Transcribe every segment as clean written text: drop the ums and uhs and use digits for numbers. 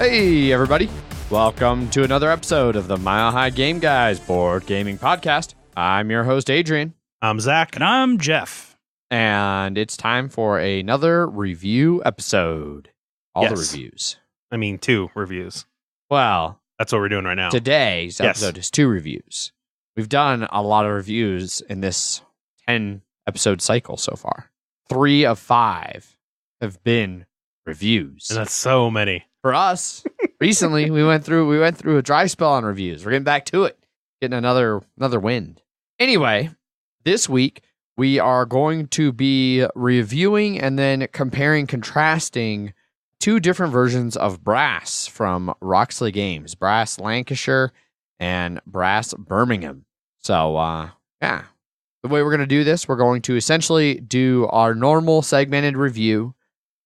Hey, everybody. Welcome to another episode of the Mile High Game Guys board gaming podcast. I'm your host, Adrian. I'm Zach. And I'm Jeff. And it's time for another review episode. All the reviews. I mean, 2 reviews. Well, that's what we're doing right now. Today's episode is 2 reviews. We've done a lot of reviews in this 10-episode cycle so far. 3 of 5 have been reviews. And that's so many. For us, recently we went through a dry spell on reviews. We're getting back to it, getting another wind. Anyway, this week we are going to be reviewing and then contrasting 2 different versions of Brass from Roxley Games, Brass Lancashire and Brass Birmingham. So, the way we're going to do this, we're going to essentially do our normal segmented review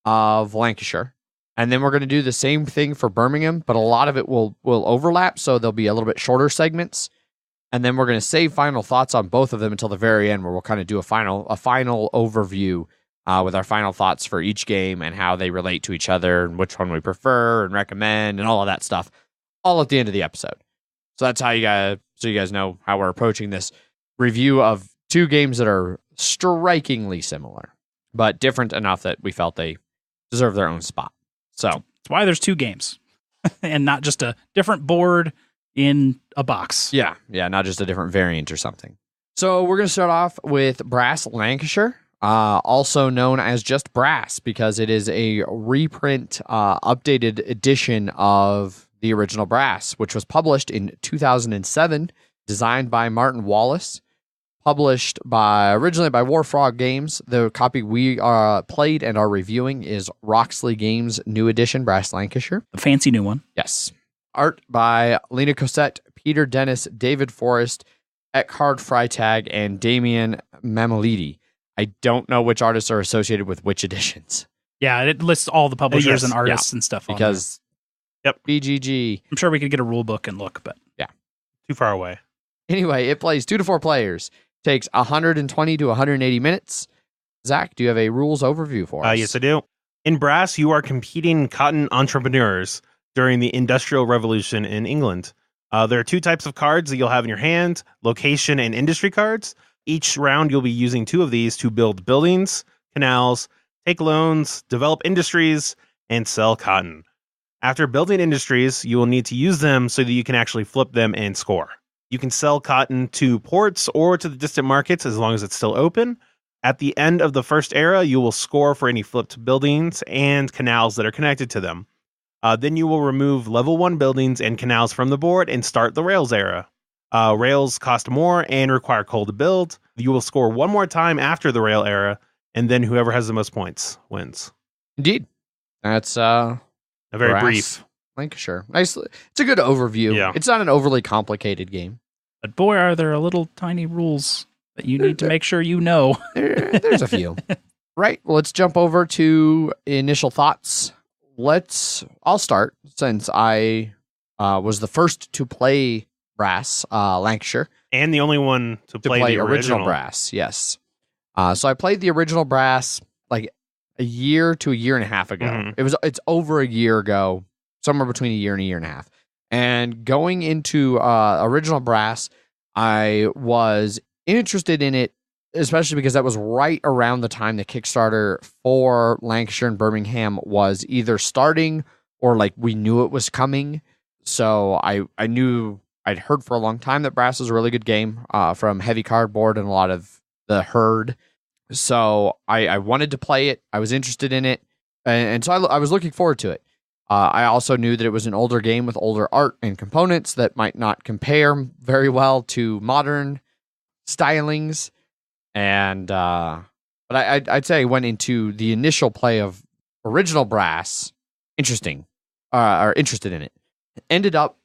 of Lancashire. And then we're going to do the same thing for Birmingham, but a lot of it will overlap, so there'll be a little bit shorter segments. And then we're going to save final thoughts on both of them until the very end, where we'll kind of do a final overview with our final thoughts for each game and how they relate to each other and which one we prefer and recommend and all of that stuff, all at the end of the episode. So that's how you guys know how we're approaching this review of 2 games that are strikingly similar, but different enough that we felt they deserve their own spot. So that's why there's 2 games and not just a different board in a box. Yeah, not just a different variant or something. So we're going to start off with Brass Lancashire, also known as just Brass because it is a reprint, updated edition of the original Brass, which was published in 2007, designed by Martin Wallace. Published originally by Warfrog Games. The copy we played and are reviewing is Roxley Games' new edition, Brass Lancashire. The fancy new one. Yes. Art by Lena Cossette, Peter Dennis, David Forrest, Eckhard Freitag, and Damian Mamelidi. I don't know which artists are associated with which editions. Yeah, it lists all the publishers and artists and stuff on because BGG. I'm sure we could get a rule book and look, but yeah. Too far away. Anyway, it plays 2 to 4 players. Takes 120 to 180 minutes. Zach, do you have a rules overview for us? Yes, I do. In Brass, you are competing cotton entrepreneurs during the Industrial Revolution in England. There are 2 types of cards that you'll have in your hand, location and industry cards. Each round, you'll be using 2 of these to build buildings, canals, take loans, develop industries, and sell cotton. After building industries, you will need to use them so that you can actually flip them and score. You can sell cotton to ports or to the distant markets as long as it's still open. At the end of the first era, you will score for any flipped buildings and canals that are connected to them. Then you will remove level 1 buildings and canals from the board and start the Rails era. Rails cost more and require coal to build. You will score 1 more time after the Rail era, and then whoever has the most points wins. Indeed. That's a very Brass brief Lancashire. Nice. It's a good overview. Yeah. It's not an overly complicated game. But boy, are there little tiny rules that you need to make sure you know. There's a few. Right. Well, let's jump over to initial thoughts. I'll start since I was the first to play Brass Lancashire. And the only one to play the original Brass, yes. So I played the original Brass like a year to a year and a half ago. Mm-hmm. It's over a year ago, somewhere between a year and a half. And going into original Brass, I was interested in it, especially because that was right around the time the Kickstarter for Lancashire and Birmingham was either starting or like we knew it was coming. So I knew I'd heard for a long time that Brass was a really good game from Heavy Cardboard and a lot of the Herd. So I wanted to play it. I was interested in it. And so I was looking forward to it. I also knew that it was an older game with older art and components that might not compare very well to modern stylings. And but I'd say I went into the initial play of original Brass interested in it. Ended up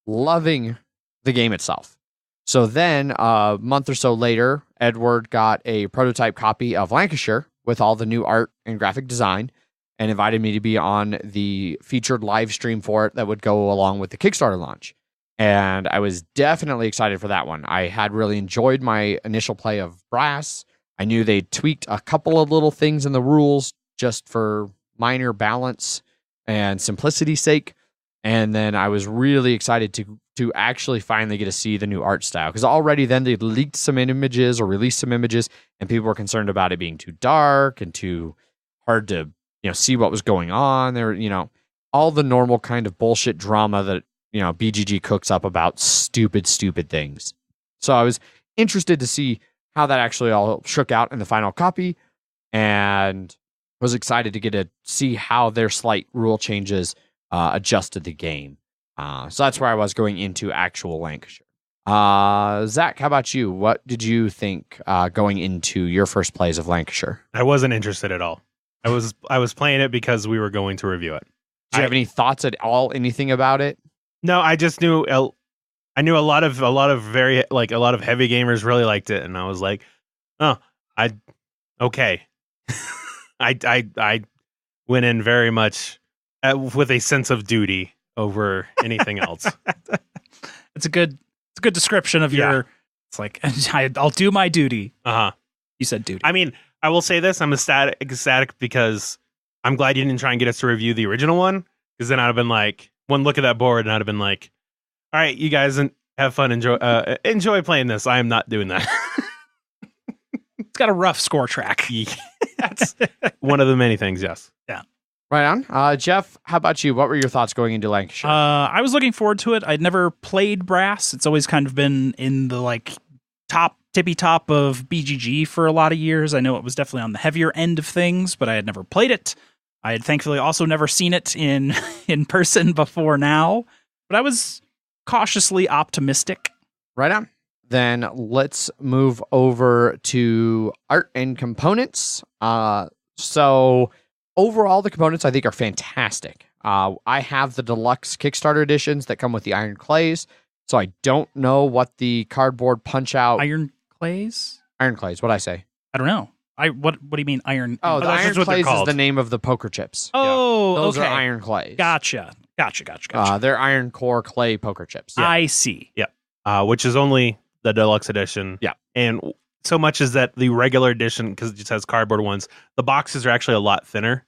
loving the game itself. So then a month or so later, Edward got a prototype copy of Lancashire with all the new art and graphic design and invited me to be on the featured live stream for it that would go along with the Kickstarter launch. And I was definitely excited for that one. I had really enjoyed my initial play of Brass. I knew they tweaked a couple of little things in the rules just for minor balance and simplicity's sake. And then I was really excited to actually finally get to see the new art style, because already then they leaked some images or released some images, and people were concerned about it being too dark and too hard to see what was going on. There, all the normal kind of bullshit drama that BGG cooks up about stupid things. So I was interested to see how that actually all shook out in the final copy, and was excited to get to see how their slight rule changes adjusted the game. So that's where I was going into actual Lancashire. Zach, how about you? What did you think going into your first plays of Lancashire? I wasn't interested at all. I was playing it because we were going to review it. Do you have any thoughts at all? Anything about it? No, I just knew. I knew a lot of very a lot of heavy gamers really liked it, and I was like, oh, okay. I went in very much with a sense of duty over anything else. It's a good description of your. It's like I'll do my duty. You said duty. I mean, I will say this: I'm ecstatic because I'm glad you didn't try and get us to review the original one, because then I'd have been like, one look at that board, and I'd have been like, all right, you guys have fun, enjoy playing this. I am not doing that. It's got a rough score track. That's one of the many things. Yes. Yeah. Right on. Jeff, how about you? What were your thoughts going into Lancashire? I was looking forward to it. I'd never played Brass. It's always kind of been in the tippy top of BGG for a lot of years. I know it was definitely on the heavier end of things, but I had never played it. I had thankfully also never seen it in person before now, but I was cautiously optimistic. Right on. Then let's move over to art and components. So overall, the components I think are fantastic. I have the deluxe Kickstarter editions that come with the iron clays, so I don't know what the cardboard punch out. Iron clays? Iron clays, what'd I say? I don't know. What do you mean iron? Oh, the that's iron what they're clays is called. the name of the poker chips. Oh, Those okay. are iron clays. Gotcha. They're iron core clay poker chips. Yeah. I see. Which is only the deluxe edition. Yeah. And so much is that the regular edition, because it just has cardboard ones, the boxes are actually a lot thinner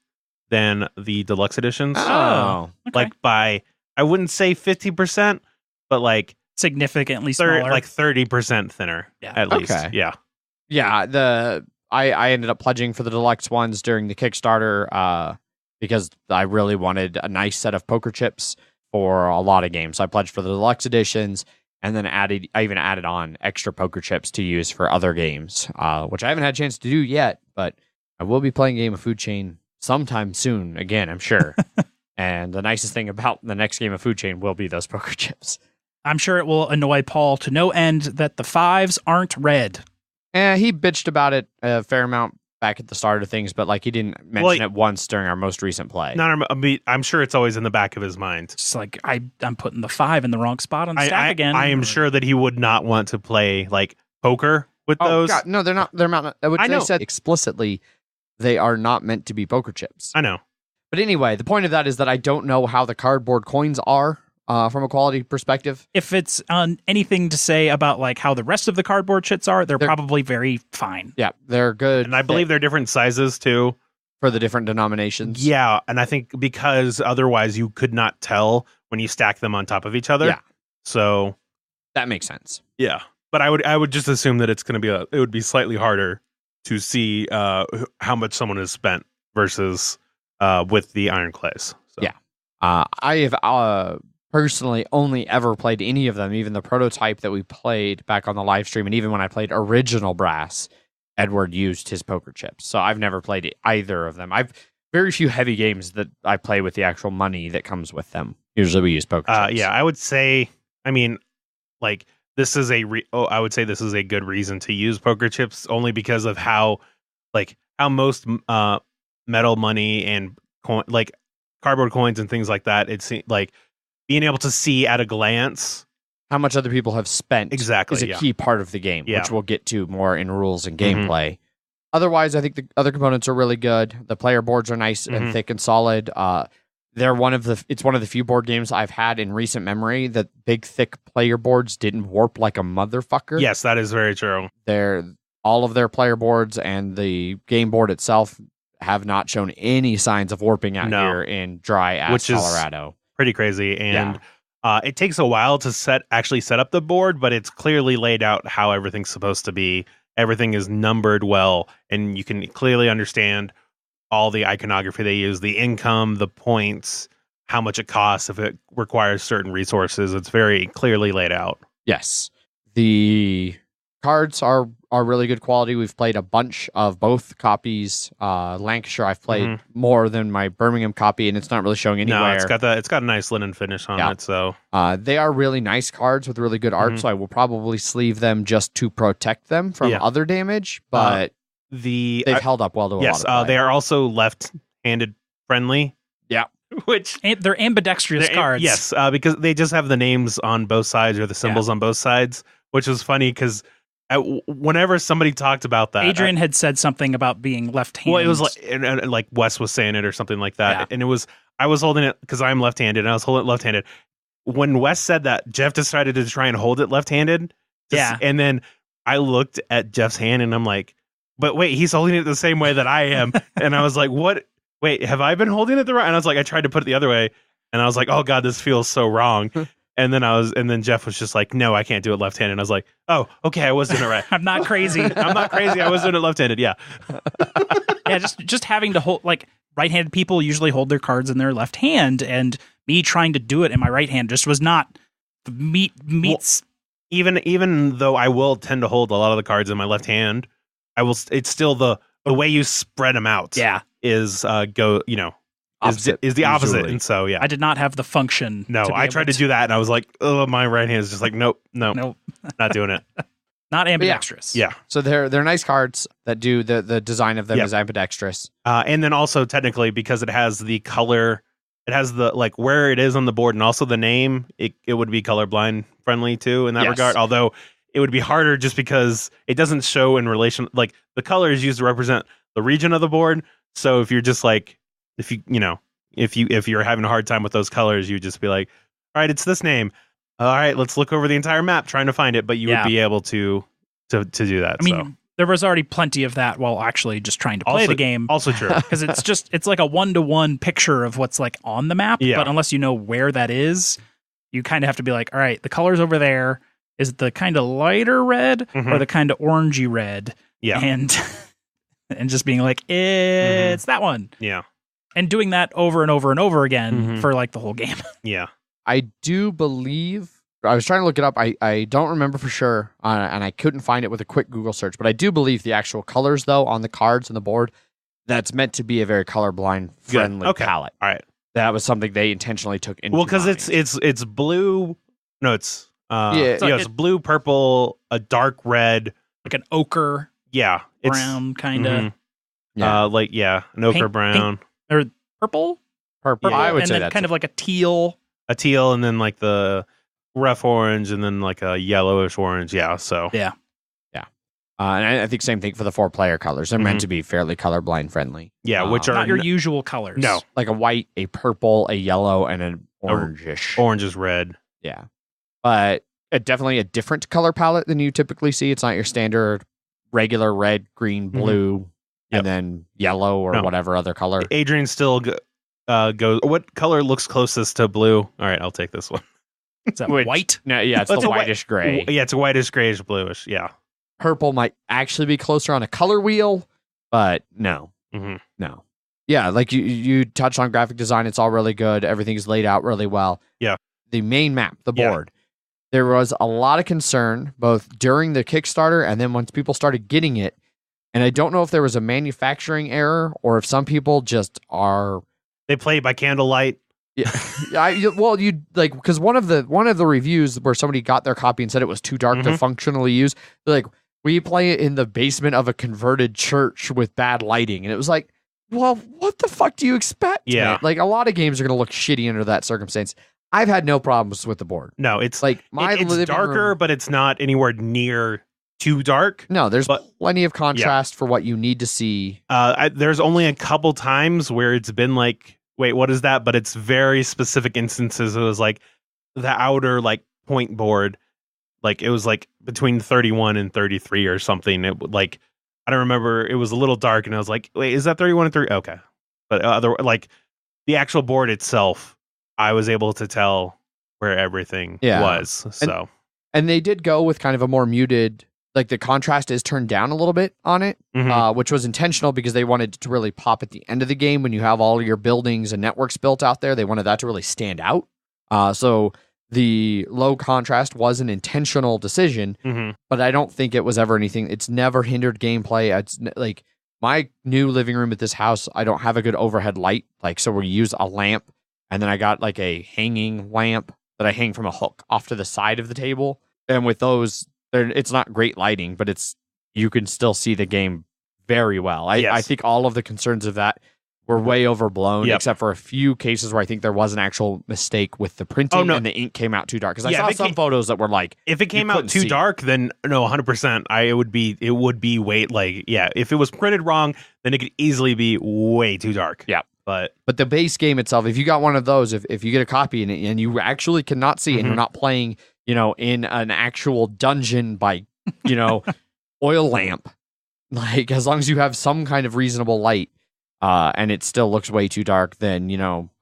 than the deluxe editions. Oh. Okay. Like by, I wouldn't say 50%, but like significantly smaller. like 30% thinner at least. Okay. Yeah. Yeah, I ended up pledging for the deluxe ones during the Kickstarter because I really wanted a nice set of poker chips for a lot of games. So I pledged for the deluxe editions, and then I even added on extra poker chips to use for other games, which I haven't had a chance to do yet, but I will be playing Game of Food Chain sometime soon again, I'm sure. And the nicest thing about the next Game of Food Chain will be those poker chips. I'm sure it will annoy Paul to no end that the 5s aren't red. He bitched about it a fair amount back at the start of things, but he didn't mention it once during our most recent play. I'm sure it's always in the back of his mind. It's like I'm putting the 5 in the wrong spot on the stack again. I am sure that he would not want to play poker with those. God, no, they're not. They're not. Which they said explicitly they are not meant to be poker chips. I know. But anyway, the point of that is that I don't know how the cardboard coins are. From a quality perspective, if it's anything to say about how the rest of the cardboard chits are, they're probably very fine. Yeah, they're good, and I believe they're different sizes too for the different denominations. Yeah, and I think because otherwise you could not tell when you stack them on top of each other. Yeah, so that makes sense. Yeah, but I would just assume that it's going to be it would be slightly harder to see how much someone has spent versus with the iron clays. So. Yeah, I have. Personally only ever played any of them, even the prototype that we played back on the live stream, and even when I played original Brass, Edward used his poker chips. So I've never played either of them. I've very few heavy games that I play with the actual money that comes with them. Usually we use poker chips. Yeah, I would say, this is I would say this is a good reason to use poker chips, only because of how most metal money and cardboard coins and things like that, it's being able to see at a glance how much other people have spent is a key part of the game, which we'll get to more in rules and gameplay. Otherwise, I think the other components are really good. The player boards are nice and thick and solid. It's one of the few board games I've had in recent memory that big, thick player boards didn't warp like a motherfucker. Yes, that is very true. All of their player boards and the game board itself have not shown any signs of warping out here in dry ass Colorado. pretty crazy. And it takes a while to actually set up the board, but it's clearly laid out how everything's supposed to be. Everything is numbered well, and you can clearly understand all the iconography they use, the income, the points, how much it costs if it requires certain resources. It's very clearly laid out. Yes. The cards are really good quality. We've played a bunch of both copies. Lancashire, I've played more than my Birmingham copy, and it's not really showing anywhere. No, it's got a nice linen finish on it. So they are really nice cards with really good art. So I will probably sleeve them just to protect them from other damage. But they've held up well to a lot of play. They are also left-handed friendly. Yeah. Which they're ambidextrous cards. Yes, because they just have the names on both sides or the symbols on both sides, which was funny because whenever somebody talked about that, Adrian had said something about being left-handed. Well, it was like Wes was saying it or something like that, and I was holding it because I'm left-handed, and I was holding it left-handed. When Wes said that, Jeff decided to try and hold it left-handed. And then I looked at Jeff's hand, and I'm like, but wait, he's holding it the same way that I am, and I was like, what? Wait, have I been holding it the right? And I was like, I tried to put it the other way, and I was like, oh god, this feels so wrong. And then Jeff was just like, no, I can't do it left-handed. And I was like, oh, okay, I was doing it right. I'm not crazy. I'm not crazy. I was doing it left-handed. Yeah. Yeah, just having to hold, like, right-handed people usually hold their cards in their left hand, and me trying to do it in my right hand just was not meets. Well, even though I will tend to hold a lot of the cards in my left hand, it's still the way you spread them out. Yeah. Is Opposite, is the opposite. usually. And so, yeah. I did not have the function. No, I tried to do that, and I was like, oh, my right hand is just like, nope, not doing it. Not ambidextrous. Yeah. So they're nice cards that do the design of them is ambidextrous. And then also technically, because it has the color, it has the like where it is on the board, and also the name, it would be colorblind friendly too in that regard. Although it would be harder just because it doesn't show in relation, like the color is used to represent the region of the board. So if you're just like, if you're having a hard time with those colors, you would just be like, all right, it's this name. All right, let's look over the entire map trying to find it. But you would be able to do that. I mean, there was already plenty of that while actually just trying to play the game. Also true. Because it's like a 1-to-1 picture of what's like on the map. Yeah. But unless you know where that is, you kind of have to be like, all right, the color's over there. Is it the kind of lighter red or the kind of orangey red? Yeah. And just being like, it's that one. Yeah. And doing that over and over and over again for like the whole game. Yeah. I do believe, I was trying to look it up. I don't remember for sure, and I couldn't find it with a quick Google search, but I do believe the actual colors, though, on the cards and the board, that's meant to be a very colorblind friendly palette. All right. That was something they intentionally took into because mind. it's blue. No, it's it's blue, purple, a dark red, like an ochre. Yeah. Brown kind of. An ochre brown. Or purple? Purple. Yeah. I would and say then that's kind of like a teal. A teal, and then like the rough orange, and then like a yellowish orange. Yeah. So yeah. And I think same thing for the 4-player colors. They're meant to be fairly colorblind friendly. Yeah, which are not your usual colors. No, like a white, a purple, a yellow, and an orangish. Orange is red. Yeah, but definitely a different color palette than you typically see. It's not your standard regular red, green, blue, and then yellow or whatever other color. Adrian still goes. What color looks closest to blue? All right, I'll take this one. Is that white? No, yeah, it's the whitish gray. Yeah, it's a whitish grayish bluish. Yeah. Purple might actually be closer on a color wheel, but no. No. Yeah, like you touched on graphic design. It's all really good. Everything's laid out really well. Yeah. The main map, the board. There was a lot of concern both during the Kickstarter and then once people started getting it. And I don't know if there was a manufacturing error or if some people just are... They play by candlelight. Yeah, because one of the reviews where somebody got their copy and said it was too dark to functionally use, they're like, we play it in the basement of a converted church with bad lighting, and it was like, well, what the fuck do you expect? Yeah, man? Like a lot of games are gonna look shitty under that circumstance. I've had no problems with the board. No, it's like it's darker, but it's not anywhere near too dark. No, there's plenty of contrast for what you need to see. There's only a couple times where it's been like, wait, what is that? But it's very specific instances. It was like the outer like point board, like it was like between 31 and 33 or something. It like I don't remember. It was a little dark, and I was like, wait, is that 31 and 30? Okay, but like the actual board itself I was able to tell where everything was. So, and they did go with kind of a more muted, like the contrast is turned down a little bit on it, which was intentional because they wanted it to really pop at the end of the game when you have all your buildings and networks built out there. They wanted that to really stand out. So the low contrast was an intentional decision, but I don't think it was ever anything. It's never hindered gameplay. It's like my new living room at this house, I don't have a good overhead light. Like, so we use a lamp, and then I got like a hanging lamp that I hang from a hook off to the side of the table. And with those, it's not great lighting, but you can still see the game very well. I think all of the concerns of that were way overblown, except for a few cases where I think there was an actual mistake with the printing and the ink came out too dark. Because I saw some photos that were like, if it came out too dark, then no, 100%. It would be way if it was printed wrong, then it could easily be way too dark. Yeah. But the base game itself, if you got one of those, if you get a copy and you actually cannot see and you're not playing, in an actual dungeon by, oil lamp, like as long as you have some kind of reasonable light, and it still looks way too dark, then,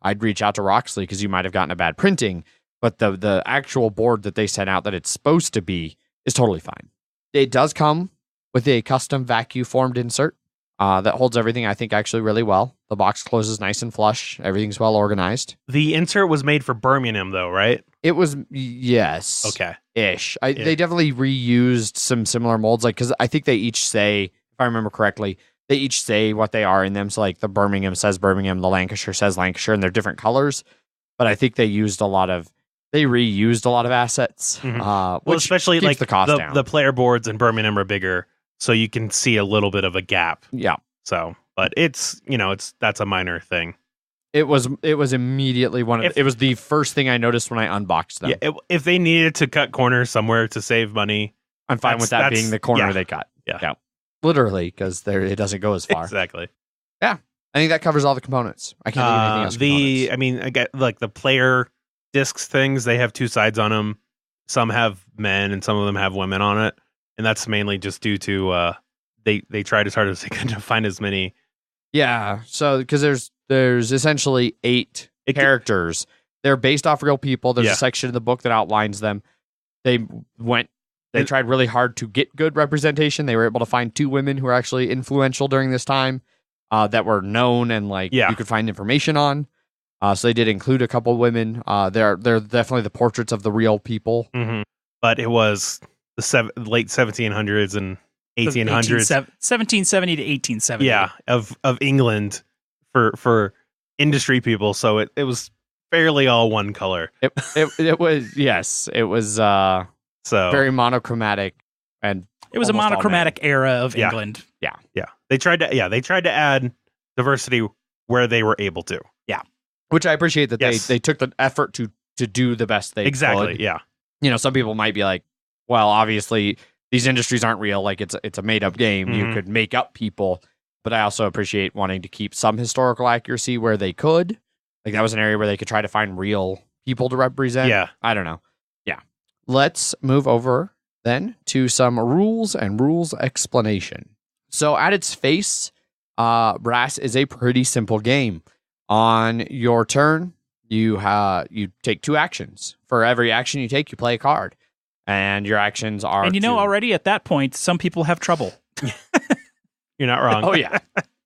I'd reach out to Roxley because you might have gotten a bad printing, but the actual board that they sent out that it's supposed to be is totally fine. It does come with a custom vacuum formed insert that holds everything, I think, actually really well. The box closes nice and flush. Everything's well organized. The insert was made for Birmingham, though, right? It was, yes. Okay. Ish. They definitely reused some similar molds, like, because I think they each say, if I remember correctly, they each say what they are in them. So, like, the Birmingham says Birmingham, the Lancashire says Lancashire, and they're different colors. But I think they reused a lot of assets. Well, especially like the cost down. The player boards in Birmingham are bigger, so you can see a little bit of a gap. Yeah. So, but it's that's a minor thing. It was immediately it was the first thing I noticed when I unboxed them. Yeah. If they needed to cut corners somewhere to save money, I'm fine with that being the corner they cut. Yeah. Literally, because it doesn't go as far. Exactly. Yeah. I think that covers all the components. I can't think of anything else. I get like the player discs things, they have two sides on them. Some have men and some of them have women on it. And that's mainly just due to they tried as hard as they could to find as many. Yeah. So because there's essentially 8 characters. They're based off real people. There's a section in the book that outlines them. They tried really hard to get good representation. They were able to find 2 women who were actually influential during this time that were known and you could find information on. So they did include a couple women. They're definitely the portraits of the real people. Mm-hmm. But it was the late 1700s and 1800s. 1770 to 1870. Yeah, of England for industry people. So it was fairly all one color. It was, yes. It was so very monochromatic, and it was a monochromatic era of England. Yeah. They tried to add diversity where they were able to. Yeah. Which I appreciate that they took the effort to do the best they could. Yeah. Some people might be like, well, obviously these industries aren't real. Like it's a made up game. Mm-hmm. You could make up people, but I also appreciate wanting to keep some historical accuracy where they could. Like that was an area where they could try to find real people to represent. Yeah. I don't know. Yeah. Let's move over then to some rules and rules explanation. So at its face, Brass is a pretty simple game. On your turn, you take 2 actions. For every action you take, you play a card. And your actions are... And already at that point, some people have trouble. You're not wrong. Oh, yeah.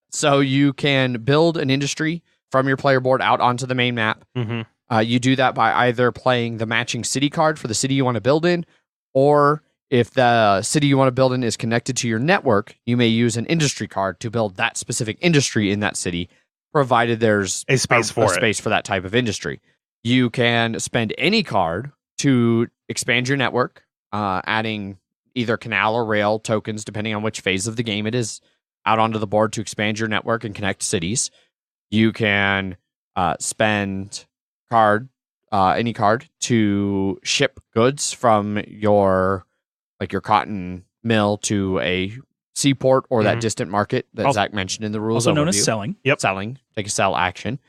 So you can build an industry from your player board out onto the main map. Mm-hmm. You do that by either playing the matching city card for the city you want to build in, or if the city you want to build in is connected to your network, you may use an industry card to build that specific industry in that city, provided there's a space for that type of industry. You can spend any card to expand your network, adding either canal or rail tokens, depending on which phase of the game it is, out onto the board to expand your network and connect cities. You can spend any card to ship goods from your cotton mill to a seaport or that distant market that Zach mentioned in the rules. Also known as selling. Yep. Selling. Take a sell action.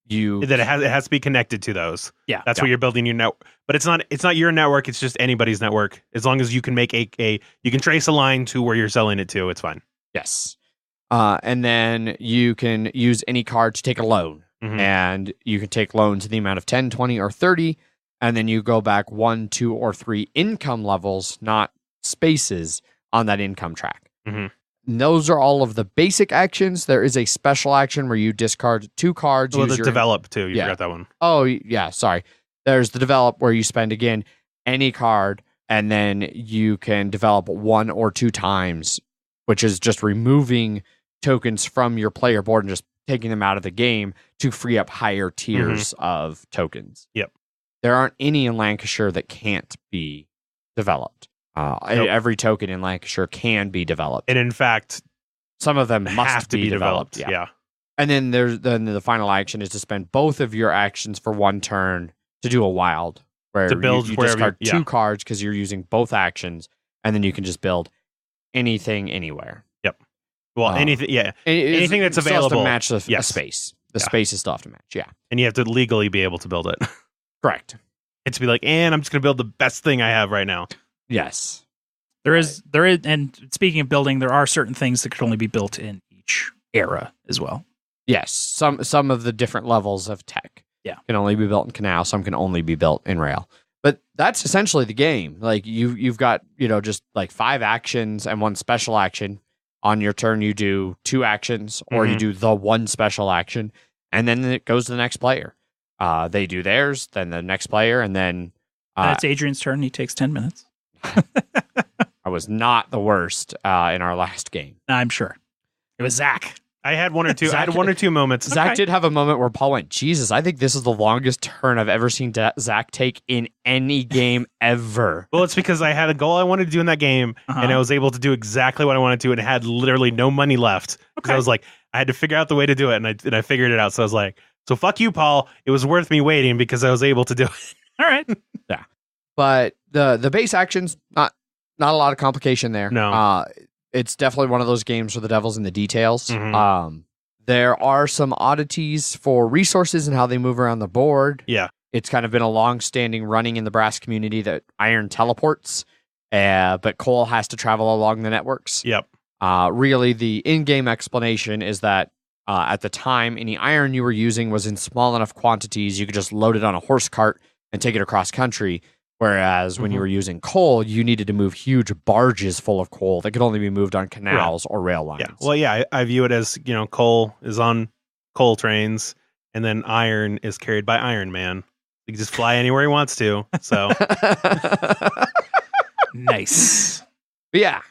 That it has to be connected to those. Yeah. That's what you're building your network. But it's not your network, it's just anybody's network. As long as you can make you can trace a line to where you're selling it to, it's fine. Yes. And then you can use any card to take a loan. and you can take loans in the amount of 10, 20, or 30, and then you go back 1, 2, or 3 income levels, not spaces, on that income track. Mm-hmm. And those are all of the basic actions. There is a special action where you discard 2 cards. Well, the develop too. You forgot that one. Oh, yeah, sorry. There's the develop where you spend, again, any card, and then you can develop 1 or 2 times, which is just removing tokens from your player board and just taking them out of the game to free up higher tiers of tokens. Yep. There aren't any in Lancashire that can't be developed. Every token in Lancashire can be developed. And in fact, some of them must have to be developed. Yeah. And then the final action is to spend both of your actions for 1 turn to do a wild, where to build you discard 2 cards because you're using both actions, and then you can just build anything anywhere. Yep. Well, anything, anything that's available to match the space. The space is still have to match. Yeah, and you have to legally be able to build it. Correct. It's to be like, and I'm just going to build the best thing I have right now. Yes. There is, and speaking of building, there are certain things that could only be built in each era as well. Yes, some of the different levels of tech can only be built in Canal. Some can only be built in Rail. But that's essentially the game. Like you've got just like 5 actions and 1 special action. On your turn, you do 2 actions, or you do the 1 special action, and then it goes to the next player. They do theirs, then the next player, and then it's Adrian's turn. He takes 10 minutes. I was not the worst in our last game. I'm sure. It was Zach. I had 1 or 2. I had 1 or 2 moments. Zach did have a moment where Paul went, Jesus, I think this is the longest turn I've ever seen Zach take in any game ever. Well, it's because I had a goal I wanted to do in that game, and I was able to do exactly what I wanted to, and had literally no money left. Because I was like, I had to figure out the way to do it, and I figured it out. So I was like, so fuck you, Paul. It was worth me waiting because I was able to do it. All right. Yeah. But the base actions, not a lot of complication there. No. It's definitely one of those games where the devil's in the details. There are some oddities for resources and how they move around the board. Yeah. It's kind of been a long-standing running in the brass community that iron teleports, but coal has to travel along the networks. Yep. Really, the in-game explanation is that at the time, any iron you were using was in small enough quantities you could just load it on a horse cart and take it across country. Whereas when you were using coal, you needed to move huge barges full of coal that could only be moved on canals or rail lines. Yeah. Well, I view it as, coal is on coal trains, and then iron is carried by Iron Man. He can just fly anywhere he wants to. So nice. But yeah,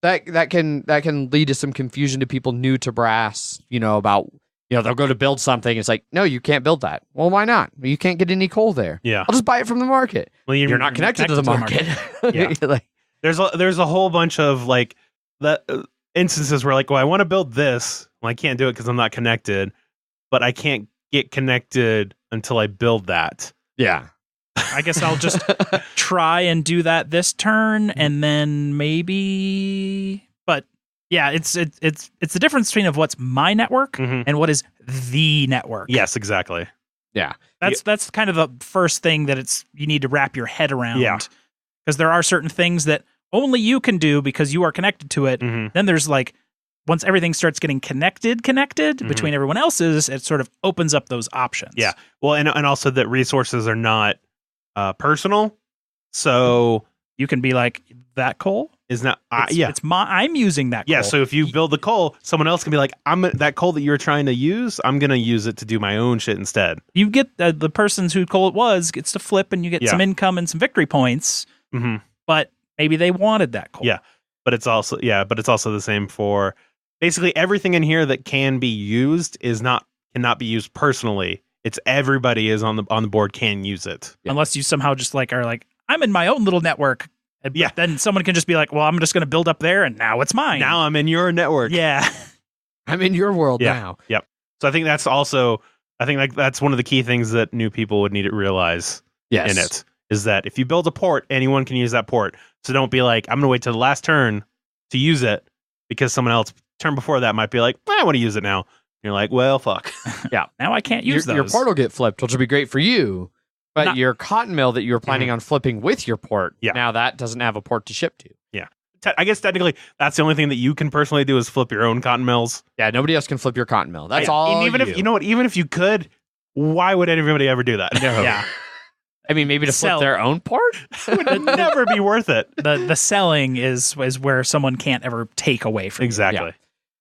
that can lead to some confusion to people new to brass. About they'll go to build something. It's like, no, you can't build that. Well, why not? You can't get any coal there. Yeah. I'll just buy it from the market. Well, you're not connected to the market. Yeah. There's a whole bunch of instances where well, I want to build this. Well, I can't do it because I'm not connected, but I can't get connected until I build that. Yeah. I guess I'll just try and do that this turn, and then maybe. But yeah, it's the difference between of what's my network and what is the network. Yes, exactly. Yeah, that's kind of the first thing that you need to wrap your head around. Yeah, because there are certain things that only you can do because you are connected to it. Then there's once everything starts getting connected between everyone else's, it sort of opens up those options. Yeah. Well, and also that resources are not personal, so you can be like, that coal is not. I'm using that coal. Yeah. So if you build the coal, someone else can be like, that coal that you're trying to use, I'm gonna use it to do my own shit instead. You get the person's who coal it was gets to flip, and you get some income and some victory points. But maybe they wanted that coal. Yeah. But it's also the same for basically everything in here that can be used cannot be used personally. It's everybody is on the board can use it. Yeah. Unless you somehow just are like, I'm in my own little network. Yeah. Then someone can just be like, well, I'm just going to build up there, and now it's mine. Now I'm in your network. Yeah. I'm in your world now. Yep. So I think that's that's one of the key things that new people would need to realize in it, is that if you build a port, anyone can use that port. So don't be like, I'm going to wait till the last turn to use it because someone else turn before that might be like, I want to use it now. And you're like, well, fuck. Yeah. Now I can't use those. Your port will get flipped, which will be great for you. But your cotton mill that you were planning on flipping with your port, now that doesn't have a port to ship to. Yeah. I guess technically that's the only thing that you can personally do is flip your own cotton mills. Yeah, nobody else can flip your cotton mill. That's all. And even if you could, Why would anybody ever do that? No. Yeah. I mean, maybe to flip their own part? It would never be worth it. The selling is where someone can't ever take away from you. Exactly.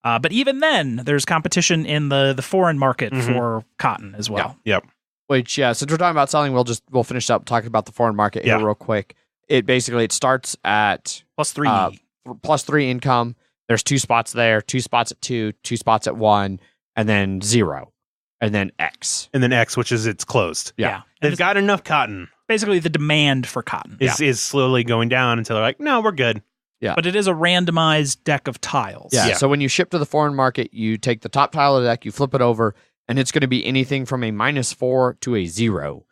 But even then, there's competition in the foreign market for cotton as well. Yep. Which, since we're talking about selling, we'll finish up talking about the foreign market here real quick. It starts at +3. +3 income. There's 2 spots there, 2 spots at 2, 2 spots at 1, and then 0. And then X. And then X, which is it's closed. Yeah. They've got enough cotton. Basically, the demand for cotton is slowly going down until they're like, no, we're good. Yeah. But it is a randomized deck of tiles. Yeah. So when you ship to the foreign market, you take the top tile of the deck, you flip it over, and it's going to be anything from a -4 to a 0.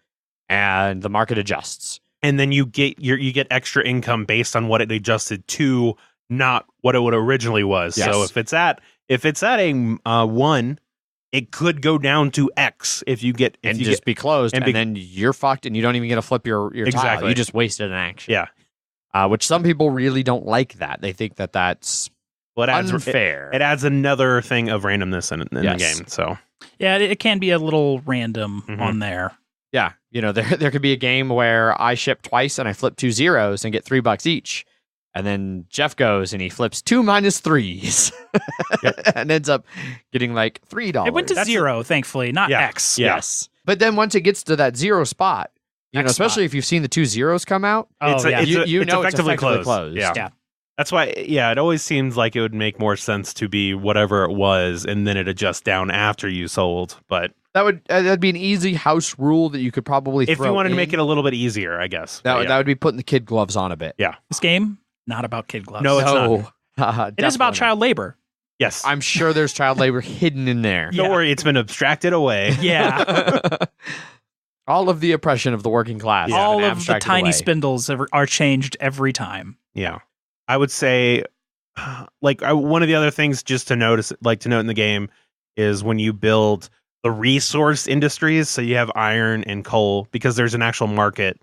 And the market adjusts. And then you get extra income based on what it adjusted to, not what it would originally was. Yes. So if it's at a 1, it could go down to X if you get be closed, and then you're fucked, and you don't even get to flip your tile. Exactly. You just wasted an action. Yeah. Which some people really don't like that. They think that's unfair. It adds another thing of randomness in the game. So yeah, it can be a little random on there. Yeah, there could be a game where I ship twice and I flip 2 zeros and get $3 each. And then Jeff goes and he flips 2 -3s and ends up getting like $3. It went to 0, thankfully, not X. Yeah. Yes. But then once it gets to that 0 spot, especially if you've seen the 2 zeros come out, it's effectively closed. Yeah. That's why, it always seems like it would make more sense to be whatever it was, and then it adjusts down after you sold. But that'd be an easy house rule that you could probably if throw you wanted in. to make it a little bit easier, I guess. That would be putting the kid gloves on a bit. Yeah. This game, not about kid gloves. No, it's not. It is about child labor. Yes. I'm sure there's child labor hidden in there. Don't worry, it's been abstracted away. Yeah. All of the oppression of the working class. Yeah. All of the tiny spindles are changed every time. Yeah. I would say, one of the other things just to note in the game is when you build the resource industries, so you have iron and coal, because there's an actual market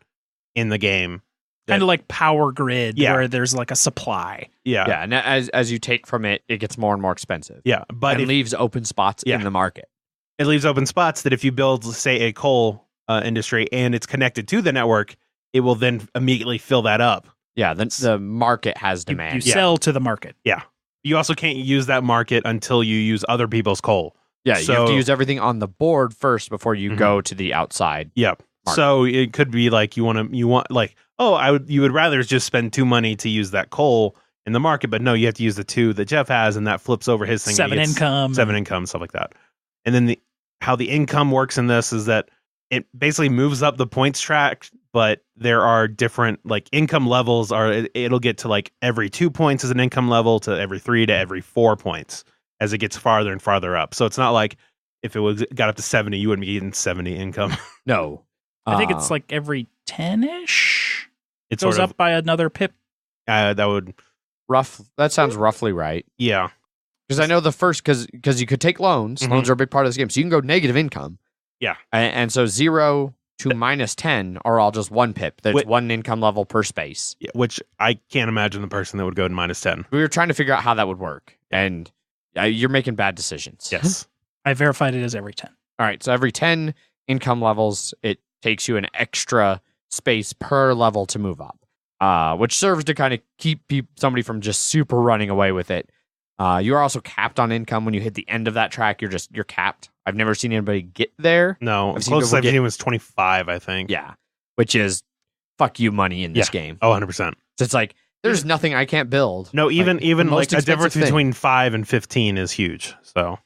in the game. Kind of like Power Grid, where there's like a supply. Yeah. Yeah, and as you take from it, it gets more and more expensive. Yeah, but it leaves open spots in the market. It leaves open spots that if you build, say, a coal industry and it's connected to the network, it will then immediately fill that up. Yeah, the market has demand. You sell to the market. Yeah. You also can't use that market until you use other people's coal. Yeah, you have to use everything on the board first before you go to the outside. Yep. Market. So it could be like you would rather just spend 2 money to use that coal in the market, but no, you have to use the 2 that Jeff has, and that flips over his thing. 7 income, stuff like that. And then how the income works in this is that it basically moves up the points track, but there are different income levels. It'll get to every 2 points as an income level, to every 3 to every 4 points as it gets farther and farther up. So it's not like if it got up to 70, you wouldn't be getting 70 income. No. I think it's every 10-ish. It goes up by another pip. That sounds roughly right. Yeah. Because I know the first, because you could take loans. Loans are a big part of this game. So you can go negative income. Yeah. And so 0 to -10 are all just 1 pip. That's 1 income level per space. Yeah, which I can't imagine the person that would go to -10. We were trying to figure out how that would work. And you're making bad decisions. Yes. I verified it as every 10. All right. So every 10 income levels, it takes you an extra space per level to move up, which serves to kind of keep somebody from just super running away with it. You are also capped on income when you hit the end of that track. You're capped. I've never seen anybody get there. No, closest I've seen was 25, I think. Yeah, which is fuck you money in this game. Oh, 100%. So it's like there's nothing I can't build. No, even a difference between 5 and 15 is huge. So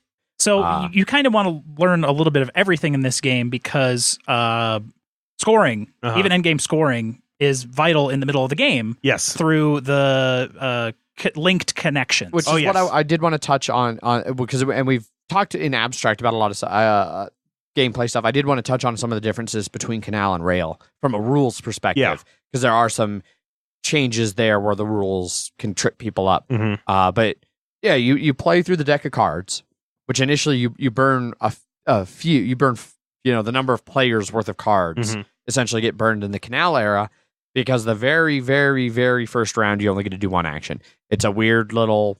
you kind of want to learn a little bit of everything in this game, because scoring, even endgame scoring, is vital in the middle of the game. Yes. Through the linked connections. Which is what I did want to touch on because we've talked in abstract about a lot of gameplay stuff. I did want to touch on some of the differences between Canal and Rail from a rules perspective, because there are some changes there where the rules can trip people up. But yeah, you play through the deck of cards, which initially you burn a few. You burn the number of players worth of cards essentially get burned in the Canal era, because the very, very, very first round you only get to do 1 action. It's a weird little.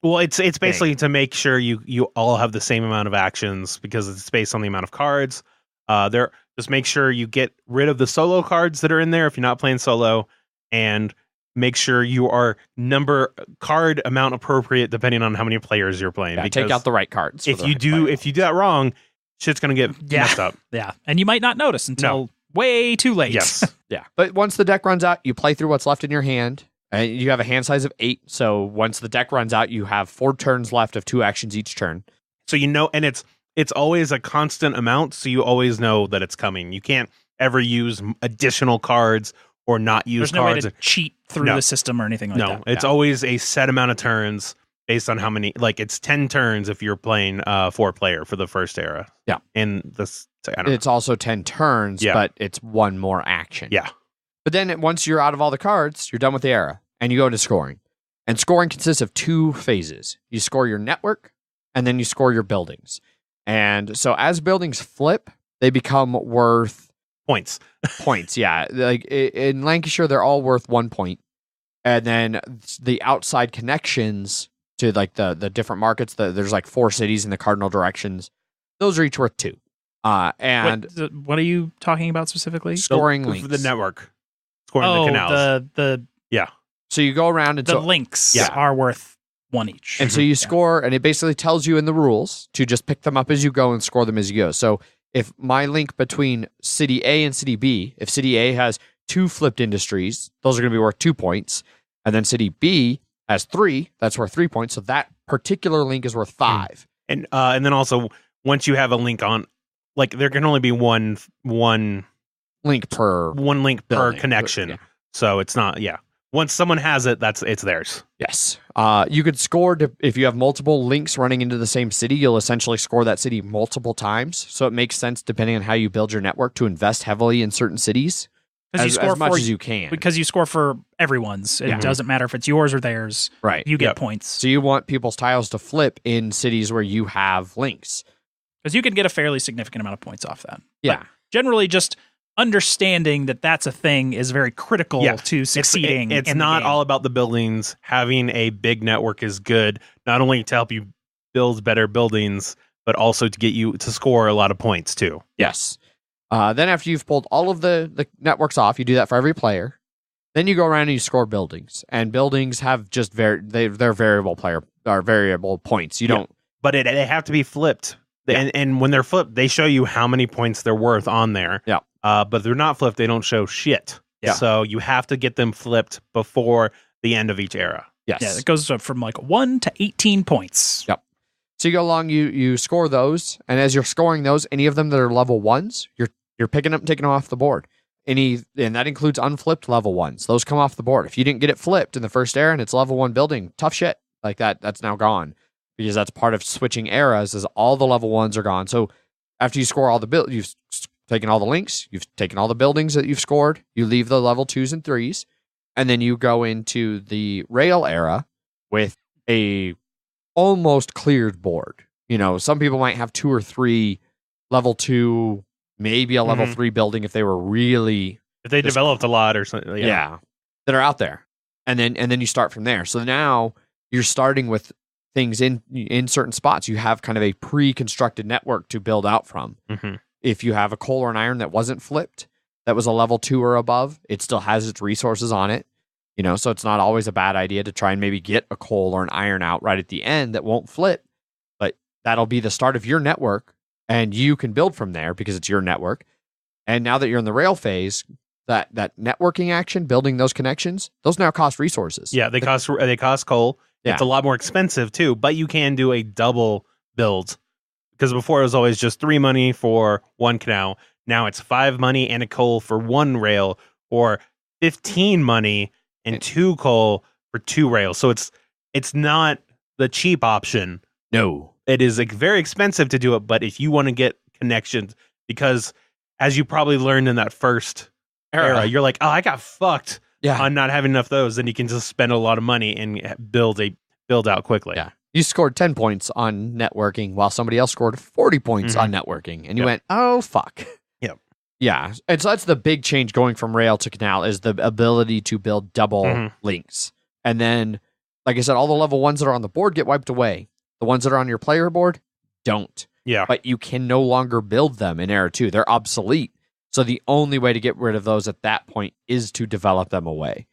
Well, it's basically to make sure you all have the same amount of actions, because it's based on the amount of cards. There, just make sure you get rid of the solo cards that are in there if you're not playing solo, and make sure you are card amount appropriate depending on how many players you're playing. Yeah, take out the right cards. If you do that wrong, shit's gonna get messed up. Yeah, and you might not notice until way too late. Yes. Yeah, but once the deck runs out, you play through what's left in your hand, and you have a hand size of 8. So once the deck runs out, you have 4 turns left of 2 actions each turn. So and it's always a constant amount, so you always know that it's coming. You can't ever use additional cards or not use There's no cards. way to cheat through the system or anything like that. No, it's always a set amount of turns based on how many. Like it's 10 turns if you're playing 4-player for the first era. Yeah, and this it's also 10 turns, but it's 1 more action. Yeah, but then once you're out of all the cards, you're done with the era, and you go into scoring. And scoring consists of 2 phases. You score your network, and then you score your buildings. And so as buildings flip, they become worth points. Yeah. Like in Lancashire, they're all worth 1 point. And then the outside connections to like the different markets, there's like 4 cities in the cardinal directions. Those are each worth 2. And what are you talking about specifically? Scoring links. For the network. Scoring the canals. Yeah. So you go around and the links are worth 1 each. And so you score, and it basically tells you in the rules to just pick them up as you go and score them as you go. So if my link between City A and City B, if City A has 2 flipped industries, those are going to be worth 2 points. And then City B has 3, that's worth 3 points. So that particular link is worth 5. And then also, once you have a link on, like there can only be one link per building. connection. Yeah. So it's not, once someone has it, it's theirs. Yes. You could score if you have multiple links running into the same city, you'll essentially score that city multiple times. So it makes sense, depending on how you build your network, to invest heavily in certain cities as much as you can. Because you score for everyone's. It doesn't matter if it's yours or theirs. Right. You get points. So you want people's tiles to flip in cities where you have links. Because you can get a fairly significant amount of points off that. Yeah. But generally, just understanding that that's a thing is very critical to succeeding. It's not all about the buildings. Having a big network is good, not only to help you build better buildings, but also to get you to score a lot of points too. Yes. Then after you've pulled all of the networks off, you do that for every player. Then you go around and you score buildings, and buildings have just they're variable points. You don't, but they have to be flipped. And when they're flipped, they show you how many points they're worth on there. Yeah. But if they're not flipped, they don't show shit. Yeah. So you have to get them flipped before the end of each era. Yes. Yeah, it goes from like 1 to 18 points. Yep. So you go along, you score those, and as you're scoring those, any of them that are level 1s, you're picking up and taking them off the board. And that includes unflipped level 1s. Those come off the board. If you didn't get it flipped in the first era and it's level 1 building, tough shit. Like that's now gone. Because that's part of switching eras, is all the level 1s are gone. So after you score all the you've taken all the links, you've taken all the buildings that you've scored, you leave the level 2s and 3s, and then you go into the rail era with a almost cleared board. You know, some people might have 2 or 3 level 2, maybe a level 3 building if they were really... If they developed a lot or something. Yeah. That are out there. And then you start from there. So now you're starting with things in certain spots. You have kind of a pre-constructed network to build out from. Mm-hmm. If you have a coal or an iron that wasn't flipped, that was a level 2 or above, it still has its resources on it. You know, so it's not always a bad idea to try and maybe get a coal or an iron out right at the end that won't flip. But that'll be the start of your network, and you can build from there because it's your network. And now that you're in the rail phase, that networking action, building those connections, those now cost resources. Yeah, they cost coal. Yeah. It's a lot more expensive too, but you can do a double build, because before it was always just 3 money for 1 canal. Now it's 5 money and a coal for 1 rail, or 15 money and 2 coal for 2 rails. So it's not the cheap option. No, it is very expensive to do it. But if you want to get connections, because as you probably learned in that first era, you're like, oh, I got fucked. On not having enough of those, then you can just spend a lot of money and build out quickly. Yeah. You scored 10 points on networking while somebody else scored 40 points on networking. And you went, oh, fuck. Yep. Yeah. And so that's the big change going from rail to canal, is the ability to build double links. And then, like I said, all the level 1s that are on the board get wiped away. The ones that are on your player board don't. Yeah. but you can no longer build them in Era 2. They're obsolete. So the only way to get rid of those at that point is to develop them away.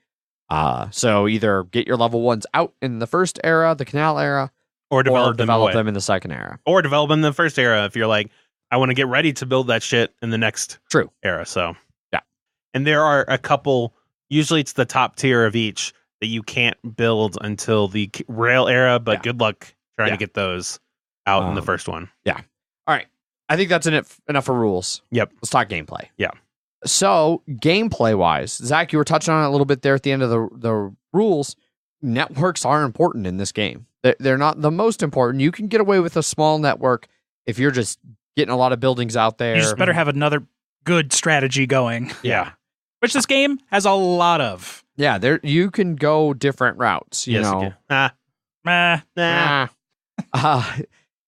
So either get your level 1s out in the first era, the Canal era, or develop them in the second era. Or develop them in the first era if you're like, I want to get ready to build that shit in the next era. So, yeah. And there are a couple, usually it's the top tier of each that you can't build until the rail era, but good luck trying to get those out in the first one. Yeah. All right. I think that's enough for rules. Yep. Let's talk gameplay. Yeah. So, gameplay-wise, Zach, you were touching on it a little bit there at the end of the rules. Networks are important in this game. They're not the most important. You can get away with a small network if you're just getting a lot of buildings out there. You just better have another good strategy going. Yeah. Which this game has a lot of. Yeah, you can go different routes. You know, you can.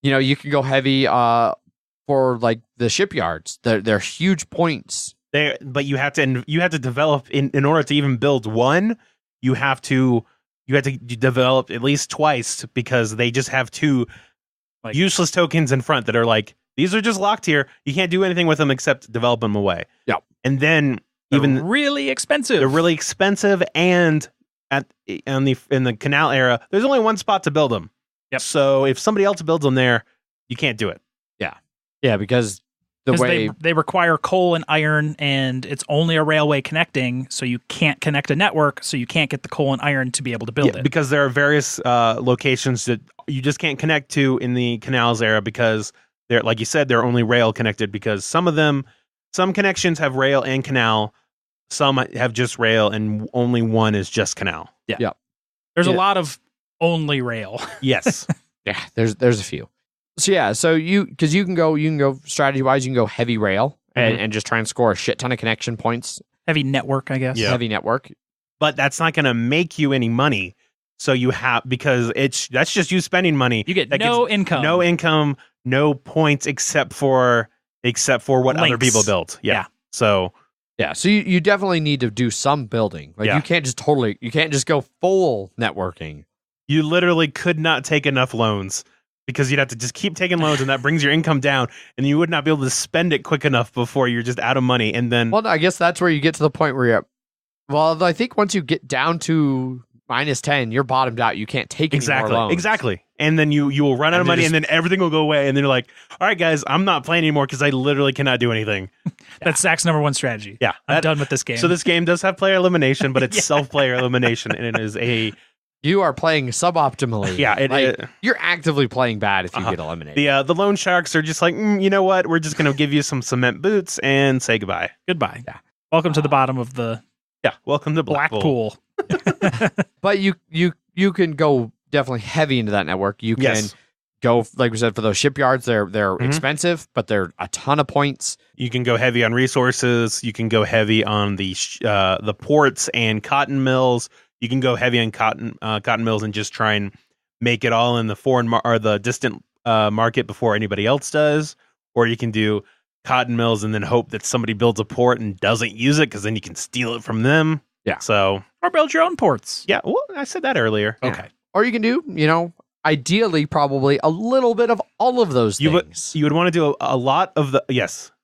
You can go heavy for like the shipyards. They're huge points. But you have to develop in order to even build one. You have to develop at least twice because they just have two useless tokens in front that are like, these are just locked here. You can't do anything with them except develop them away. Yeah, and then they're really expensive. They're really expensive, and in the Canal era, there's only one spot to build them. Yep. So if somebody else builds them there, you can't do it. Yeah, because they require coal and iron, and it's only a railway connecting, so you can't connect a network, so you can't get the coal and iron to be able to build it. Because there are various locations that you just can't connect to in the Canals era because they're, like you said, they're only rail connected, because some connections have rail and canal, some have just rail, and only one is just canal. Yeah. There's a lot of only rail. Yes. Yeah, there's a few. So yeah, you can go strategy wise, you can go heavy rail and just try and score a shit ton of connection points. Heavy network, I guess. Yeah. Heavy network. But that's not going to make you any money. So you because that's just you spending money. You get no income, no points except for what other people built. Yeah. So you definitely need to do some building. Like you can't just go full networking. You literally could not take enough loans, because you'd have to just keep taking loans, and that brings your income down, and you would not be able to spend it quick enough before you're just out of money. And then, well, I guess that's where you get to the point where I think once you get down to -10, you're bottomed out. You can't take any more loans. Exactly. And then you will run out of money, and then everything will go away, and then you're like, all right, guys, I'm not playing anymore because I literally cannot do anything. That's Zach's number one strategy. Yeah. I'm done with this game. So this game does have player elimination, but it's self-player elimination, and it is you are playing suboptimally. Yeah, you're actively playing bad if you get eliminated. The loan sharks are just like, you know what? We're just going to give you some cement boots and say goodbye. Goodbye. Yeah. Welcome to the bottom of the welcome to Blackpool. But you can go definitely heavy into that network. You can go, like we said, for those shipyards. They're expensive, but they're a ton of points. You can go heavy on resources. You can go heavy on the ports and cotton mills. You can go heavy on cotton mills and just try and make it all in the foreign or the distant market before anybody else does. Or you can do cotton mills and then hope that somebody builds a port and doesn't use it, because then you can steal it from them. Yeah. So, or build your own ports. Yeah. Well, I said that earlier. Okay. Yeah. Or you can do, ideally, probably a little bit of all of those things. You would want to do a lot of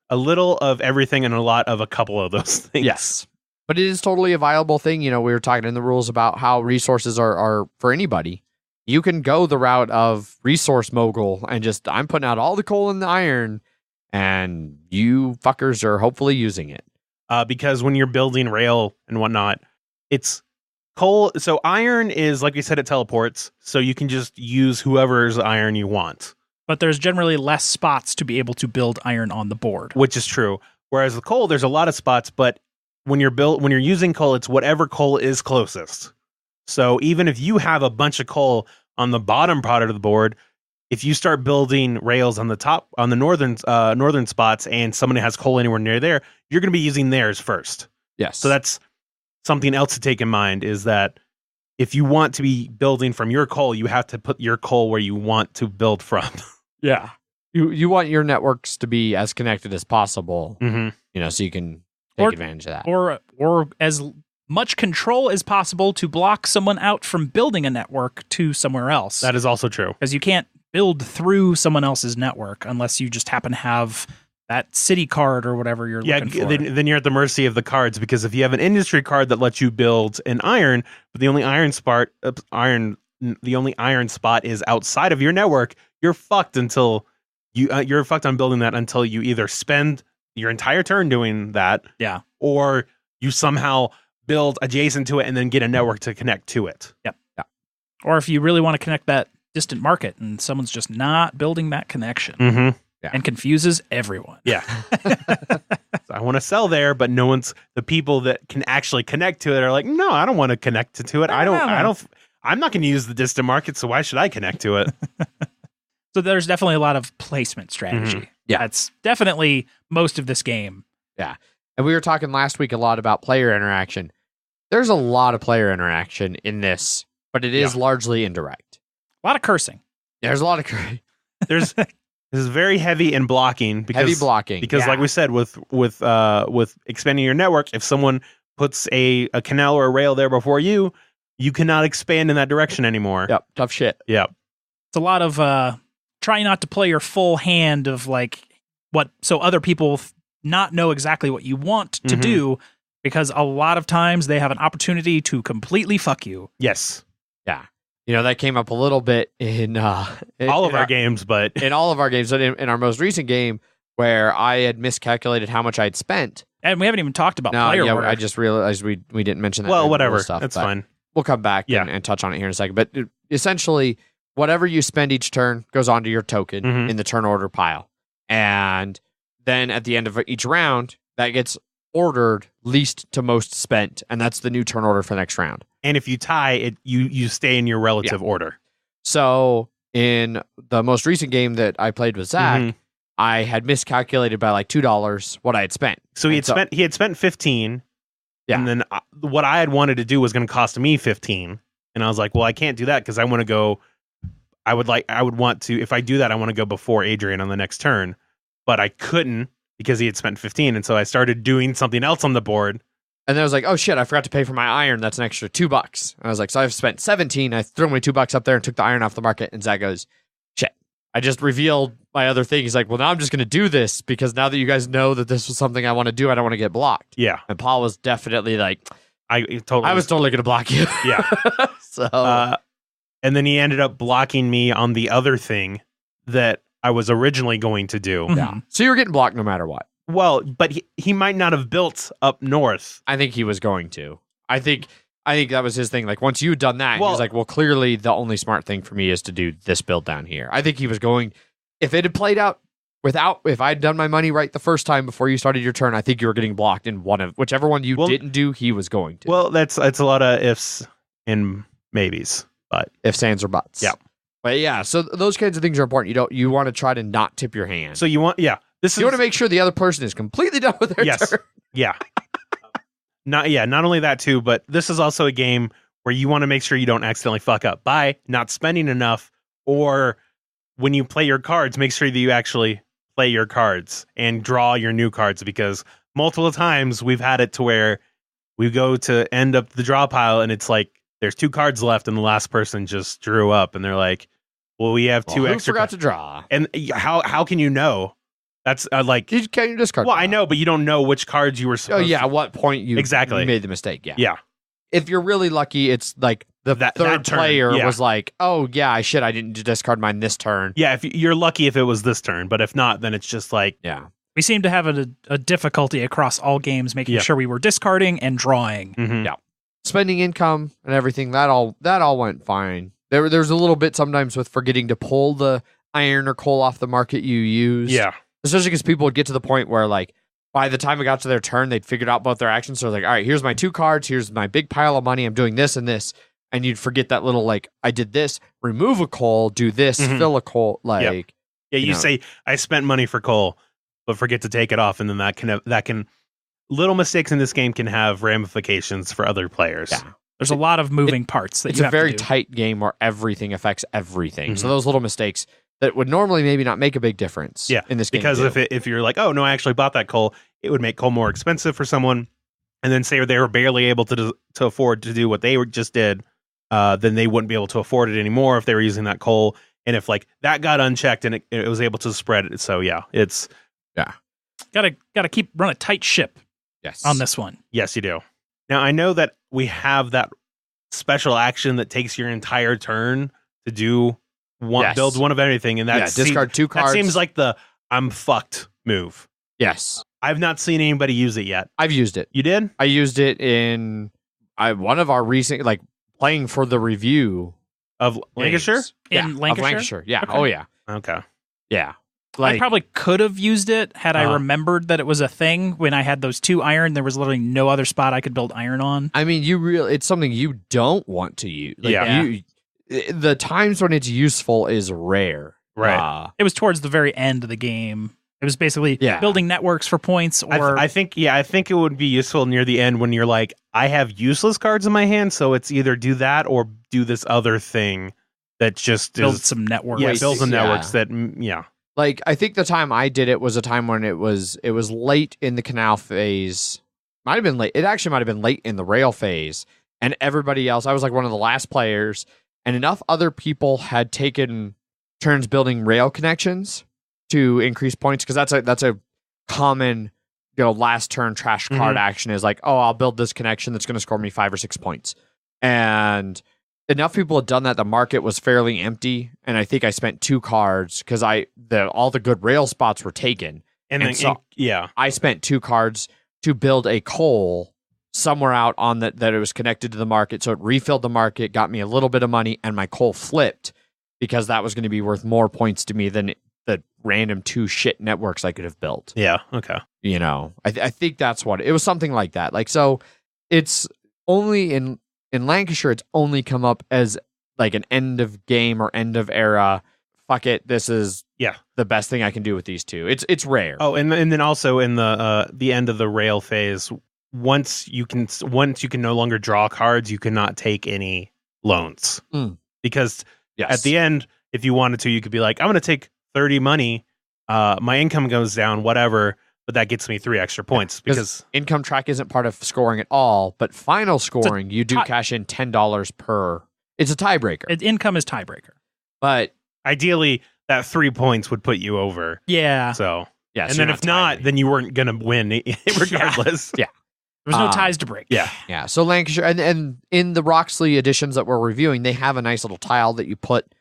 a little of everything and a lot of a couple of those things. Yes. But it is totally a viable thing. We were talking in the rules about how resources are for anybody. You can go the route of resource mogul and just, I'm putting out all the coal and the iron, and you fuckers are hopefully using it. Because when you're building rail and whatnot, it's coal. So iron is, like we said, it teleports. So you can just use whoever's iron you want. But there's generally less spots to be able to build iron on the board. Which is true. Whereas the coal, there's a lot of spots, but when you're using coal, it's whatever coal is closest. So even if you have a bunch of coal on the bottom part of the board, if you start building rails on the top, on the northern spots, and somebody has coal anywhere near there, you're going to be using theirs first. Yes. So that's something else to take in mind, is that if you want to be building from your coal, you have to put your coal where you want to build from. Yeah. You want your networks to be as connected as possible, so you can take advantage of that. Or as much control as possible to block someone out from building a network to somewhere else. That is also true. Because you can't build through someone else's network unless you just happen to have that city card or whatever you're looking for. Then you're at the mercy of the cards, because if you have an industry card that lets you build an iron, but the only iron spot is outside of your network, you're fucked until you're fucked on building that until you either spend your entire turn doing that, or you somehow build adjacent to it and then get a network to connect to it. Yep. Yeah. Or if you really want to connect that distant market and someone's just not building that connection. Mm-hmm. Yeah. And confuses everyone. Yeah. So I want to sell there, but the people that can actually connect to it are like, no, I don't want to connect to it. I'm not going to use the distant market, so why should I connect to it? So there's definitely a lot of placement strategy. Mm-hmm. Yeah. That's definitely most of this game. Yeah. And we were talking last week a lot about player interaction. There's a lot of player interaction in this, but it is largely indirect. A lot of cursing. There's a lot of This is very heavy in blocking because like we said, with expanding your network, if someone puts a canal or a rail there before you cannot expand in that direction anymore. Yep, tough shit. Yep. It's a lot of try not to play your full hand of so other people not know exactly what you want to do, because a lot of times they have an opportunity to completely fuck you. Yes. Yeah. That came up a little bit in all of our games, but in all of our games. In our most recent game, where I had miscalculated how much I'd spent, and we haven't even talked about player order. I just realized we didn't mention that. Well, whatever, stuff, that's fine. We'll come back and touch on it here in a second. But essentially, whatever you spend each turn goes onto your token in the turn order pile, and then at the end of each round, that gets ordered least to most spent, and that's the new turn order for the next round. And if you tie it, you stay in your relative order. So in the most recent game that I played with Zach, I had miscalculated by like $2 what I had spent. So he had spent 15. Yeah. And then what I had wanted to do was going to cost me 15. And I was like, well, I can't do that because I want to go. I would want to, if I do that, I want to go before Adrian on the next turn, but I couldn't because he had spent 15. And so I started doing something else on the board. And then I was like, oh shit, I forgot to pay for my iron. That's an extra $2. And I was like, so I've spent 17. I threw my $2 up there and took the iron off the market. And Zach goes, shit, I just revealed my other thing. He's like, well, now I'm just going to do this because now that you guys know that this was something I want to do, I don't want to get blocked. Yeah. And Paul was definitely like, I was totally going to block you. Yeah. So, and then he ended up blocking me on the other thing that I was originally going to do. Yeah. So you were getting blocked no matter what. Well, but he might not have built up north. I think he was going to. I think that was his thing. Like, once you'd done that, he was like, well, clearly the only smart thing for me is to do this build down here. I think he was going, if it had played out if I'd done my money right the first time before you started your turn, I think you were getting blocked in whichever one you didn't do, he was going to. Well, that's a lot of ifs and maybes, but ifs, ands, or buts. Yeah. But yeah, so those kinds of things are important. You want to try to not tip your hand. So you want to make sure the other person is completely done with their turn. Yeah. Not only that too, but this is also a game where you want to make sure you don't accidentally fuck up by not spending enough, or when you play your cards, make sure that you actually play your cards and draw your new cards, because multiple times we've had it to where we go to end up the draw pile and it's like there's 2 cards left and the last person just drew up and they're like, well, we have 2 extra. Who forgot to draw? And how can you know? That's like you can't discard. Well, I know, but you don't know which cards you were supposed. Oh yeah, at what point you made the mistake? Yeah. If you're really lucky, it's like the third player was like, "Oh yeah, I didn't discard mine this turn." Yeah, if you're lucky, if it was this turn, but if not, then it's just like We seem to have a difficulty across all games making sure we were discarding and drawing. Mm-hmm. Yeah, spending income and everything that all went fine. There's a little bit sometimes with forgetting to pull the iron or coal off the market you use. Yeah. Especially because people would get to the point where, like, by the time it got to their turn, they'd figured out both their actions. So, like, all right, here's my 2 cards. Here's my big pile of money. I'm doing this and this. And you'd forget that little, like, I did this, remove a coal, do this, fill a coal. Like, you say, I spent money for coal, but forget to take it off. And then that can little mistakes in this game can have ramifications for other players. Yeah. There's a lot of moving parts that you have to do. It's a very tight game where everything affects everything. So those little mistakes that would normally maybe not make a big difference in this game. Because if you're like, oh, no, I actually bought that coal, it would make coal more expensive for someone. And then say they were barely able to afford to do what they just did, then they wouldn't be able to afford it anymore if they were using that coal. And if like that got unchecked and it was able to spread it. So yeah, it's Gotta run a tight ship Yes. on this one. yes, you do. Now I know that we have that special action that takes your entire turn to do one, Yes. build one of anything, and that discard 2 cards. That seems like the I'm fucked move. Yes. I've not seen anybody use it yet. I've used it. You did? I used it in one of our recent, like, playing for the review Of Lancashire? games. In Yeah, Lancashire? Of Lancashire. Yeah. Okay. Oh, yeah. Okay. Yeah. I probably could have used it had I Uh-huh. remembered that it was a thing when I had those 2 iron. There was literally no other spot I could build iron on. I mean, it's something you don't want to use. Like, Yeah. The times when it's useful is rare. Right. It was towards the very end of the game. It was basically building networks for points, or I think it would be useful near the end when you're like, I have useless cards in my hand, so it's either do that or do this other thing that just build is some networks. yeah, build some Yeah. networks that yeah. Like, I think the time I did it was a time when it was late in the canal phase. Might have been late. It actually might have been late in the rail phase. And everybody else, I was like one of the last players, and enough other people had taken turns building rail connections to increase points, because that's a common, last turn trash card action is like, oh, I'll build this connection that's going to score me 5 or 6 points. And enough people had done that. The market was fairly empty, and I think I spent 2 cards because all the good rail spots were taken. And then so yeah. I spent 2 cards to build a coal somewhere out on that it was connected to the market. So it refilled the market, got me a little bit of money, and my coal flipped because that was going to be worth more points to me than the random 2 shit networks I could have built. Yeah. Okay. I think that's what it was, something like that. Like, so it's only in Lancashire, it's only come up as like an end of game or end of era. Fuck it, this is the best thing I can do with these 2. It's rare. Oh, and then also in the end of the rail phase, once you can no longer draw cards, you cannot take any loans. Because at the end, if you wanted to, you could be like, I'm going to take 30 money. My income goes down, whatever, but that gets me 3 extra points because income track isn't part of scoring at all. But final scoring, you do cash in $10 per. It's a tiebreaker. Income is tiebreaker, but ideally that 3 points would put you over. Yeah. So yeah, and then if not, then you weren't going to win regardless. Yeah. There was no ties to break. Yeah. Yeah. So Lancashire, and in the Roxley editions that we're reviewing, they have a nice little tile that you put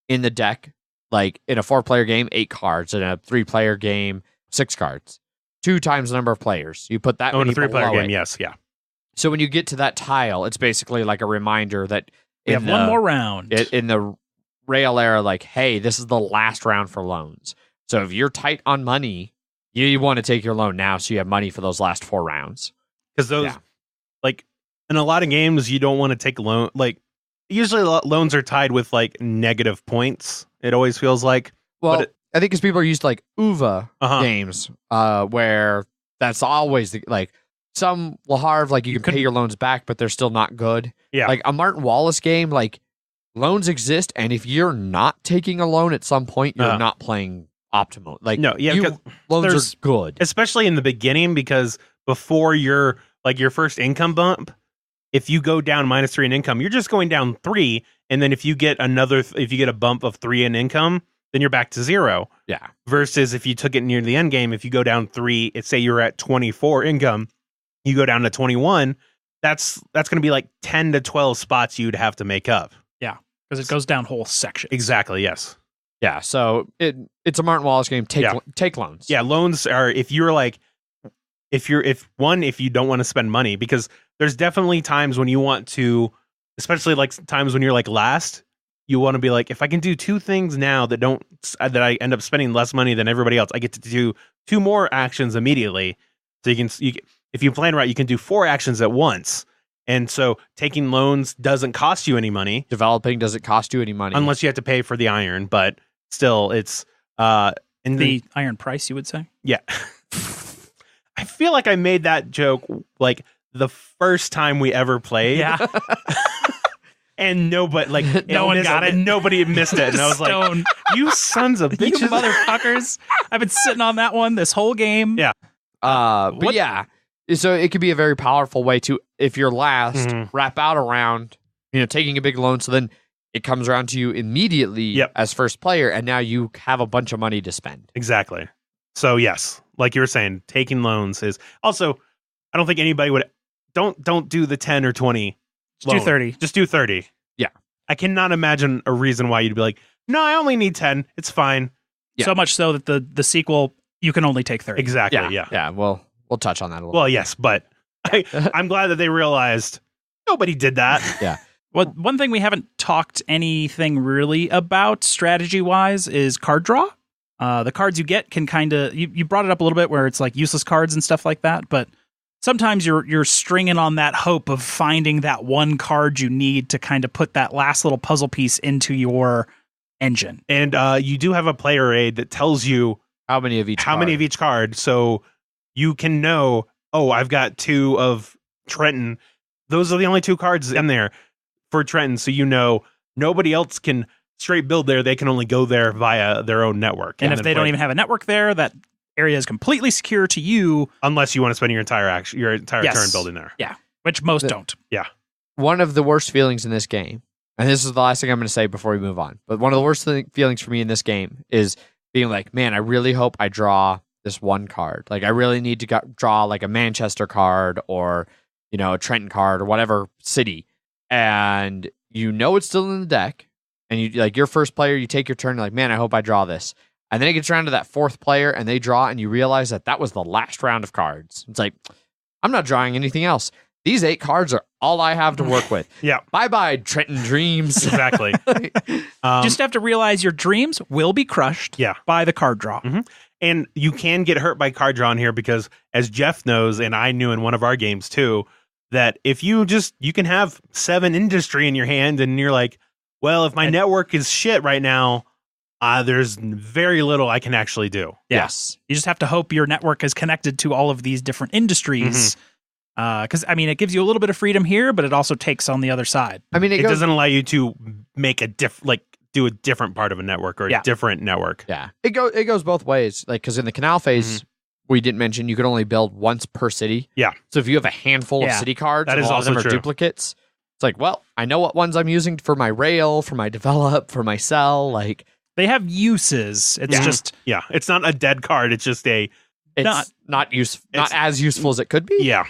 in the deck. Like in a 4-player game, 8 cards. In a 3-player game, 6 cards. 2 times the number of players. You put that in many a 3-player below game, it. yes, yeah. So when you get to that tile, it's basically like a reminder that we have one more round. In the rail era, like, hey, this is the last round for loans. So if you're tight on money, you want to take your loan now so you have money for those last 4 rounds. Because those, like, in a lot of games, you don't want to take loan. Like, usually loans are tied with like negative points. It always feels like. Well, I think because people are used to like UVA games, where that's always like some Le Havre, like you can pay your loans back, but they're still not good. Yeah. Like a Martin Wallace game, like loans exist, and if you're not taking a loan at some point, you're not playing optimal. Like no, yeah, loans are good, especially in the beginning, because before your first income bump, if you go down -3 in income, you're just going down 3, and then if you get a bump of 3 in income, then you're back to 0. Yeah. Versus if you took it near the end game, if you go down 3, say you're at 24 income, you go down to 21, that's going to be like 10 to 12 spots you'd have to make up. Yeah, because it goes down whole sections. Exactly, yes. Yeah, so it's a Martin Wallace game. Take loans. Yeah, loans are if you don't want to spend money, because there's definitely times when you want to, especially like times when you're like last, you want to be like, if I can do 2 things now that I end up spending less money than everybody else, I get to do 2 more actions immediately. So if you plan right, you can do 4 actions at once. And so taking loans doesn't cost you any money. Developing doesn't cost you any money. Unless you have to pay for the iron, but still it's the iron price, you would say? Yeah. I feel like I made that joke like the first time we ever played. Yeah. And nobody no one got it. Nobody missed it. And I was like, you sons of bitches. You motherfuckers. I've been sitting on that one this whole game. Yeah. But yeah. So it could be a very powerful way to, if you're last, wrap out around, taking a big loan. So then it comes around to you immediately as first player, and now you have a bunch of money to spend. Exactly. So yes, like you were saying, taking loans is also, I don't think anybody would, don't do the 10 or 20. Just do 30. Just do 30. Yeah. I cannot imagine a reason why you'd be like, no, I only need 10. It's fine. Yeah. So much so that the sequel, you can only take 30. Exactly. Yeah. Yeah. Well, we'll touch on that a little Well, yes, but I'm glad that they realized nobody did that. Yeah. Well, one thing we haven't talked anything really about strategy-wise is card draw. The cards you get can kind of, you brought it up a little bit where it's like useless cards and stuff like that, but sometimes you're stringing on that hope of finding that one card you need to kind of put that last little puzzle piece into your engine. And you do have a player aid that tells you how many of each card, so you can know, oh, I've got 2 of Trenton. Those are the only 2 cards in there for Trenton, so you know nobody else can straight build there. They can only go there via their own network. And if they don't even have a network there, that area is completely secure to you. Unless you want to spend your entire turn building there. Yeah, which most don't. Yeah. One of the worst feelings in this game, and this is the last thing I'm going to say before we move on, but one of the worst feelings for me in this game is being like, man, I really hope I draw this one card. Like, I really need to draw like a Manchester card or, you know, a Trenton card or whatever city. And you know it's still in the deck. And you like your first player, you take your turn, like, man, I hope I draw this. And then it gets around to that 4th player and they draw, and you realize that was the last round of cards. It's like, I'm not drawing anything else. These 8 cards are all I have to work with. Yeah. Bye-bye, Trenton Dreams. Exactly. Just have to realize your dreams will be crushed by the card draw. Mm-hmm. And you can get hurt by card draw in here because, as Jeff knows, and I knew in one of our games too, that if you can have 7 industry in your hand and you're like, well, if my network is shit right now, there's very little I can actually do. Yes. You just have to hope your network is connected to all of these different industries. Because, I mean, it gives you a little bit of freedom here, but it also takes on the other side. I mean, it doesn't allow you to make do a different part of a network or a different network. Yeah. It goes both ways. Like, because in the canal phase, we didn't mention you could only build once per city. Yeah. So if you have a handful of city cards, that is a lot also of them are duplicates. It's like, well, I know what ones I'm using for my rail, for my develop, for my sell. Like, they have uses. It's just it's not a dead card. It's just not as useful as it could be. Yeah.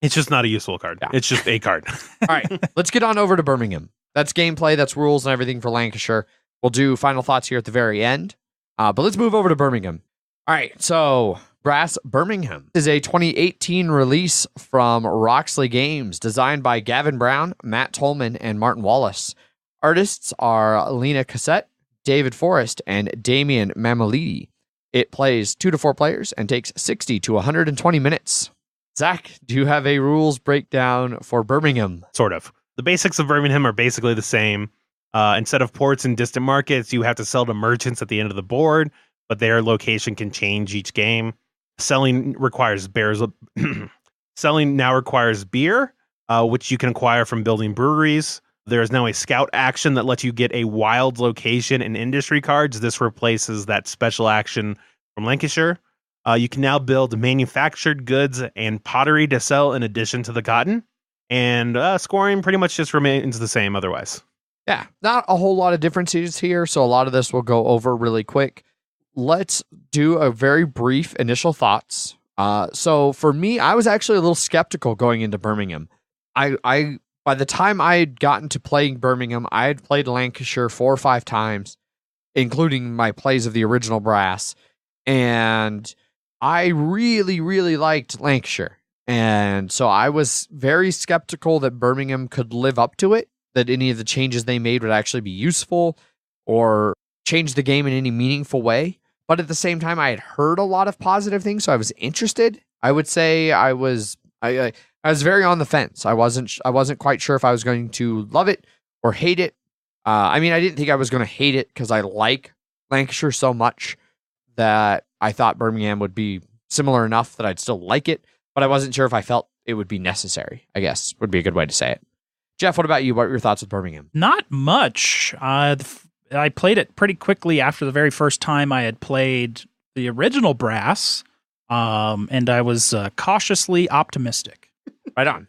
It's just not a useful card. Yeah. It's just a card. All right, let's get on over to Birmingham. That's gameplay, that's rules and everything for Lancashire. We'll do final thoughts here at the very end. But let's move over to Birmingham. All right, so Brass Birmingham is a 2018 release from Roxley Games, designed by Gavin Brown, Matt Tolman, and Martin Wallace. Artists are Lena Cassette, David Forrest, and Damian Mamalidi. It plays 2 to 4 players and takes 60 to 120 minutes. Zach, do you have a rules breakdown for Birmingham? Sort of. The basics of Birmingham are basically the same. Instead of ports and distant markets, you have to sell to merchants at the end of the board, but their location can change each game. Selling requires Selling now requires beer, which you can acquire from building breweries. There is now a scout action that lets you get a wild location and industry cards. This replaces that special action from Lancashire. You can now build manufactured goods and pottery to sell in addition to the cotton. And scoring pretty much just remains the same otherwise. Yeah, not a whole lot of differences here, so a lot of this will go over really quick. Let's do a very brief initial thoughts. So for me, I was actually a little skeptical going into Birmingham. I by the time I had gotten to playing Birmingham, I had played Lancashire 4 or 5 times, including my plays of the original Brass, and I really, really liked Lancashire. And so I was very skeptical that Birmingham could live up to it, that any of the changes they made would actually be useful or change the game in any meaningful way. But at the same time, I had heard a lot of positive things, so I was interested. I would say I was very on the fence. I wasn't quite sure if I was going to love it or hate it. I mean, I didn't think I was going to hate it because I like Lancashire so much that I thought Birmingham would be similar enough that I'd still like it, but I wasn't sure if I felt it would be necessary, I guess, would be a good way to say it. Jeff, what about you? What were your thoughts with Birmingham? Not much. I played it pretty quickly after the very first time I had played the original Brass, and I was cautiously optimistic. Right on.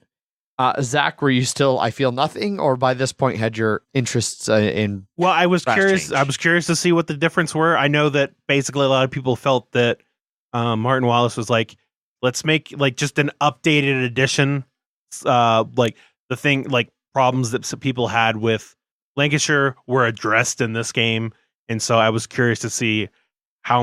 Zach, were you still, I feel nothing, or by this point had your interests in? Well, I was Fast curious. change. I was curious to see what the difference were. I know that basically a lot of people felt that Martin Wallace was like, let's make like just an updated edition, like the thing, like problems that some people had with Lancashire were addressed in this game, and so I was curious to see how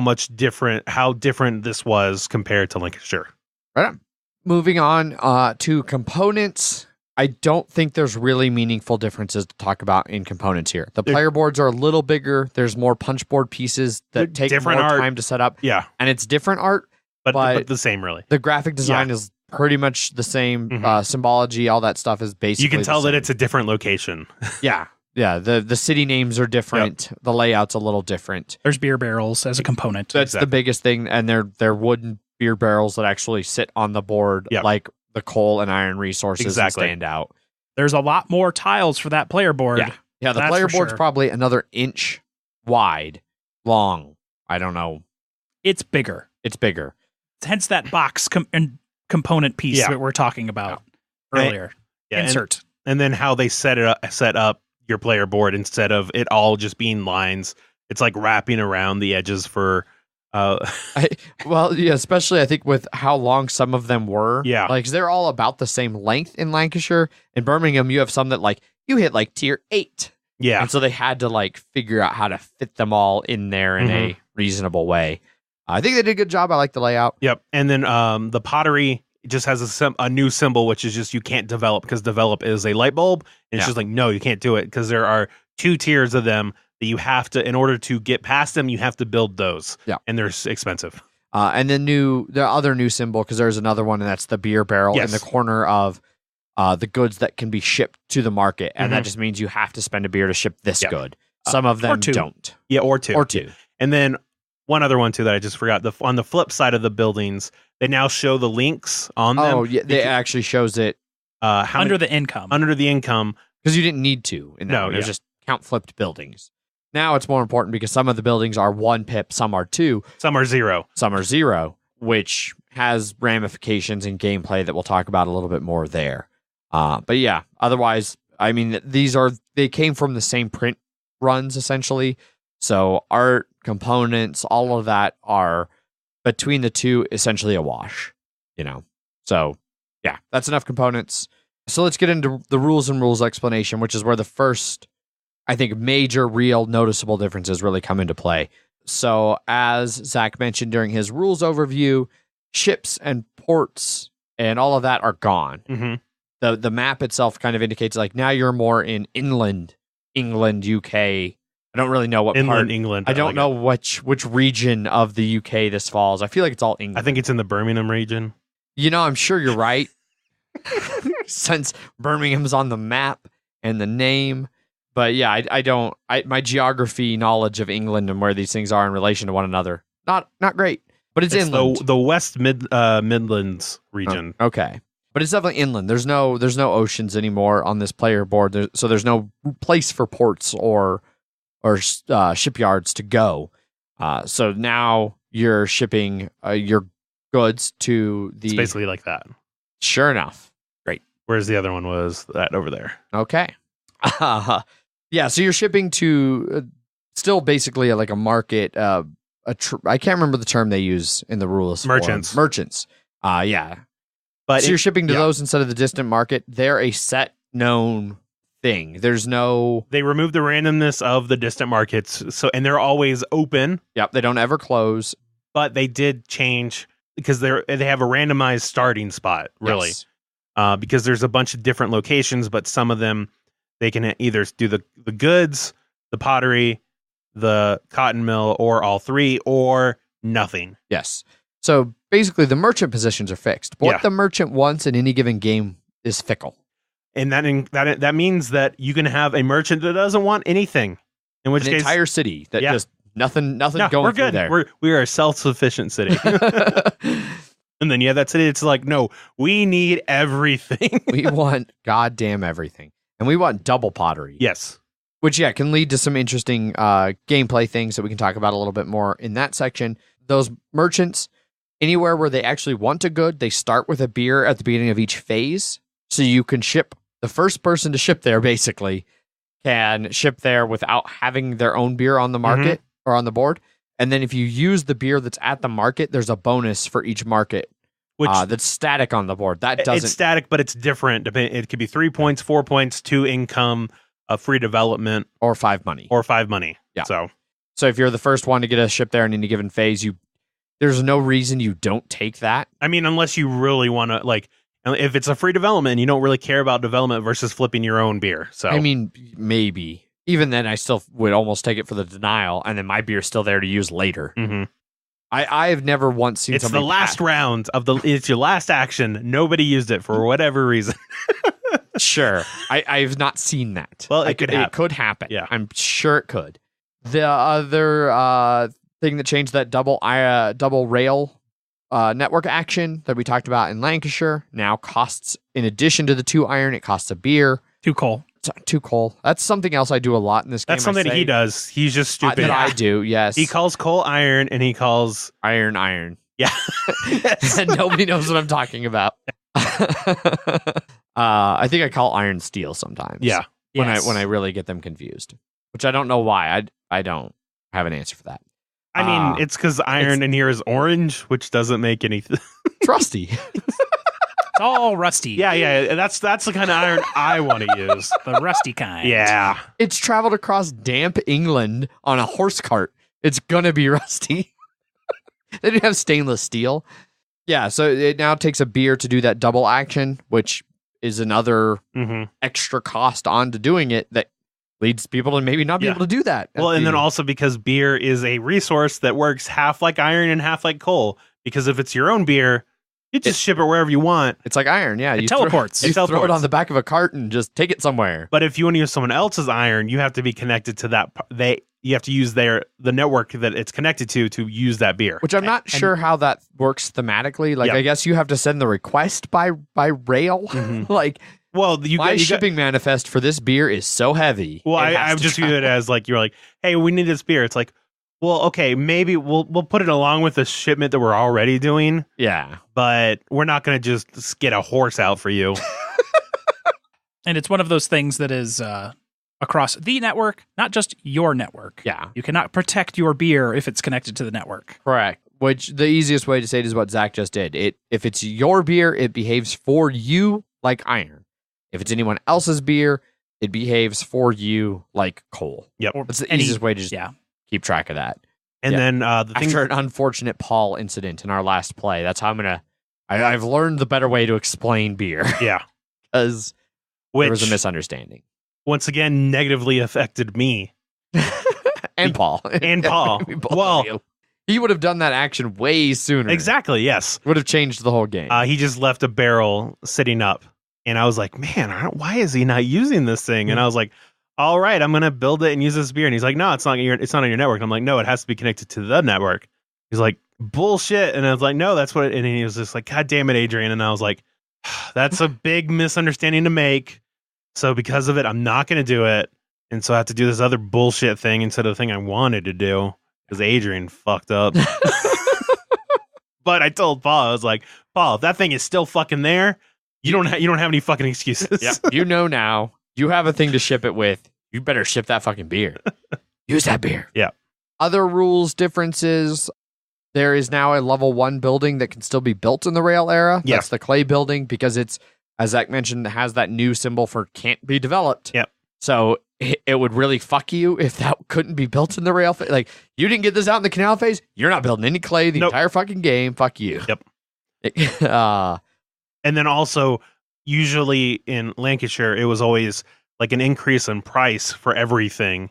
different this was compared to Lancashire. Right on. Moving on to components. I don't think there's really meaningful differences to talk about in components here. The player boards are a little bigger. There's more punch board pieces that take different more art. time to set up. Yeah, And it's different art. but the same really. The graphic design is pretty much the same. Mhm. Symbology, all that stuff is basically You can tell the that same. it's a different location. Yeah. The city names are different. The layout's a little different. There's beer barrels as a component. That's the Exactly. biggest thing. And they're wooden beer barrels that actually sit on the board Yep. like the coal and iron resources Exactly. and stand out. There's a lot more tiles for that player board. Yeah, the That's player for board's sure. probably another inch wide, long. I don't know. It's bigger. It's bigger. Hence that box and component piece Yeah. that we're talking about And- earlier. Yeah, and- Insert. and then how they set up your player board instead of it all just being lines. It's like wrapping around the edges for Well, yeah, especially I think with how long some of them were. Yeah. Like they're all about the same length in Lancashire. In Birmingham, you have some that like you hit like tier 8. yeah. And so they had to like figure out how to fit them all in there in a reasonable way. I think they did a good job. I like the layout. Yep. And then the pottery just has a new symbol, which is just you can't develop because develop is a light bulb. And it's Yeah. just like, no, you can't do it because there are 2 tiers of them that you have to, in order to get past them, you have to build those. Yeah. And they're expensive. And then the other new symbol, because there's another one, and that's the beer barrel Yes. in the corner of the goods that can be shipped to the market. And that Mhm. just means you have to spend a beer to ship this Yep. good. Some of them 2. don't. Yeah. Or 2. Or 2. And then one other one too that I just forgot. On the flip side of the buildings, they now show the links on them. Oh, yeah. They actually shows it How Under many, the income. under the income. because you didn't need to. In that No, one. It was yeah. just count flipped buildings. Now it's more important because some of the buildings are 1 pip, some are 2, Some are 0. some are 0, which has ramifications in gameplay that we'll talk about a little bit more there. But yeah, otherwise, I mean, they came from the same print runs essentially. So art, components, all of that are between the two essentially a wash, So yeah, that's enough components. So let's get into the rules and rules explanation, which is where the first, I think, major, real, noticeable differences really come into play. So as Zach mentioned during his rules overview, ships and ports and all of that are gone. Mm-hmm. The map itself kind of indicates like now you're more in inland England, UK. I don't really know what Inland part. England. I don't like know which region of the UK this falls. I feel like it's all England. I think it's in the Birmingham region. I'm sure you're right. Since Birmingham's on the map and the name. But yeah, my geography knowledge of England and where these things are in relation to one another, not great. But it's inland. the West Midlands region. Okay. But it's definitely inland. There's no oceans anymore on this player board. So there's no place for ports or shipyards to go. So now you're shipping your goods to the. It's basically like that. Sure enough. Whereas the other one was that over there. Okay. Yeah. So you're shipping to still basically like a market. I can't remember the term they use in the rules. Merchants. Merchants. Yeah. But So you're shipping to yeah. those instead of the distant market. They're a set known thing. There's no. they removed the randomness of the distant markets. And they're always open, Yep. They don't ever close. but they did change because they have a randomized starting spot, really. Yes. Because there's a bunch of different locations, but some of them they can either do the goods, the pottery, the cotton mill, or all 3, or nothing. Yes. So basically, the merchant positions are fixed. What Yeah. the merchant wants in any given game is fickle. And that means that you can have a merchant that doesn't want anything. In which An case, entire city that Yeah. just nothing no, going we're through good. there. We are a self-sufficient city. And then that city, it's like, no, we need everything. We want goddamn everything. And we want double pottery. Yes. Which, yeah, can lead to some interesting gameplay things that we can talk about a little bit more in that section. Those merchants, anywhere where they actually want a good, they start with a beer at the beginning of each phase. So you can ship, the first person to ship there basically can ship there without having their own beer on the market or on the board. And then if you use the beer that's at the market, there's a bonus for each market. Which that's static on the board. That doesn't. It's static, but it's different. It could be 3 points, 4 points, 2 income, free development, or 5 money. Yeah. So if you're the first one to get a ship there in any given phase, there's no reason you don't take that. I mean, unless you really want to, like, if it's a free development, and you don't really care about development versus flipping your own beer. So I mean, maybe even then, I still would almost take it for the denial, and then my beer's still there to use later. Mm-hmm. I have never once seen. It's the last round of the. It's your last action. Nobody used it for whatever reason. Sure, I've not seen that. Well, it could happen. Yeah, I'm sure it could. The other thing that changed that double rail network action that we talked about in Lancashire now costs, in addition to the 2 iron, it costs a beer. 2 coal. 2 coal. That's something else I do a lot in this game. That's something he does. He's just stupid. That I do, yes. He calls coal iron, and he calls iron. Yeah. And nobody knows what I'm talking about. I think I call iron steel sometimes. Yeah. When I really get them confused, which I don't know why. I don't have an answer for that. I mean, it's because iron in here is orange, which doesn't make anything. It's rusty. It's all rusty. Yeah. That's the kind of iron I want to use. The rusty kind. Yeah. It's traveled across damp England on a horse cart. It's gonna be rusty. They didn't have stainless steel. Yeah, so it now takes a beer to do that double action, which is another extra cost onto doing it that leads people to maybe not be able to do that. Well, and then also because beer is a resource that works half like iron and half like coal. Because if it's your own beer, you just ship it wherever you want. It's like iron, yeah. It teleports. You throw it on the back of a cart and just take it somewhere. But if you want to use someone else's iron, you have to be connected to that. You have to use the network that it's connected to use that beer. Which I'm not sure how that works thematically. Like, I guess you have to send the request by rail. Like, well, my shipping manifest for this beer is so heavy. Well, I just view it as like, you're like, hey, we need this beer. It's like, well, okay, maybe we'll put it along with the shipment that we're already doing. Yeah. But we're not going to just get a horse out for you. And it's one of those things that is across the network, not just your network. Yeah. You cannot protect your beer if it's connected to the network. Correct. Which the easiest way to say it is what Zach just did. If it's your beer, it behaves for you like iron. If it's anyone else's beer, it behaves for you like coal. Yep. That's the easiest way to just keep track of that. And then after an unfortunate Paul incident in our last play, that's how I've learned the better way to explain beer. Yeah. Because there was a misunderstanding. Once again, negatively affected me. And Paul. And Paul. Well, he would have done that action way sooner. Exactly, yes. Would have changed the whole game. He just left a barrel sitting up. And I was like, man, why is he not using this thing? And I was like, all right, I'm going to build it and use this beer. And he's like, no, it's not on your network. And I'm like, no, it has to be connected to the network. He's like, bullshit. And I was like, no, that's what and he was just like, God damn it, Adrian. And I was like, that's a big misunderstanding to make. So because of it, I'm not going to do it. And so I have to do this other bullshit thing instead of the thing I wanted to do because Adrian fucked up. But I told Paul, I was like, Paul, if that thing is still fucking there, you don't have any fucking excuses. Yeah, you know now. You have a thing to ship it with. You better ship that fucking beer. Use that beer. Yeah. Other rules differences. There is now a level 1 building that can still be built in the rail era. Yeah. That's the clay building because it's, as Zach mentioned, has that new symbol for can't be developed. Yep. So it would really fuck you if that couldn't be built in the rail phase. Like, you didn't get this out in the canal phase, you're not building any clay the entire fucking game. Fuck you. Yep. And then also, usually in Lancashire, it was always like an increase in price for everything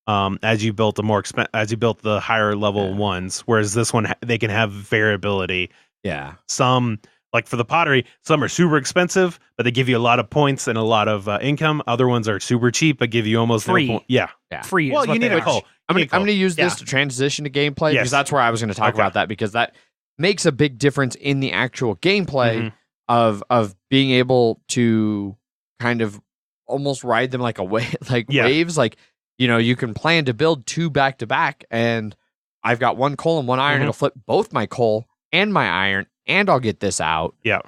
as you built the higher level ones. Whereas this one, they can have variability. Yeah. Some, like for the pottery, some are super expensive, but they give you a lot of points and a lot of income. Other ones are super cheap, but give you almost free. Yeah. Free. Well, you need a coal. I'm going to use this to transition to gameplay because that's where I was going to talk about that because that makes a big difference in the actual gameplay of being able to kind of almost ride them like waves. Like, you know, you can plan to build 2 back to back and I've got 1 coal and 1 iron. It'll flip both my coal and my iron and I'll get this out. Yeah.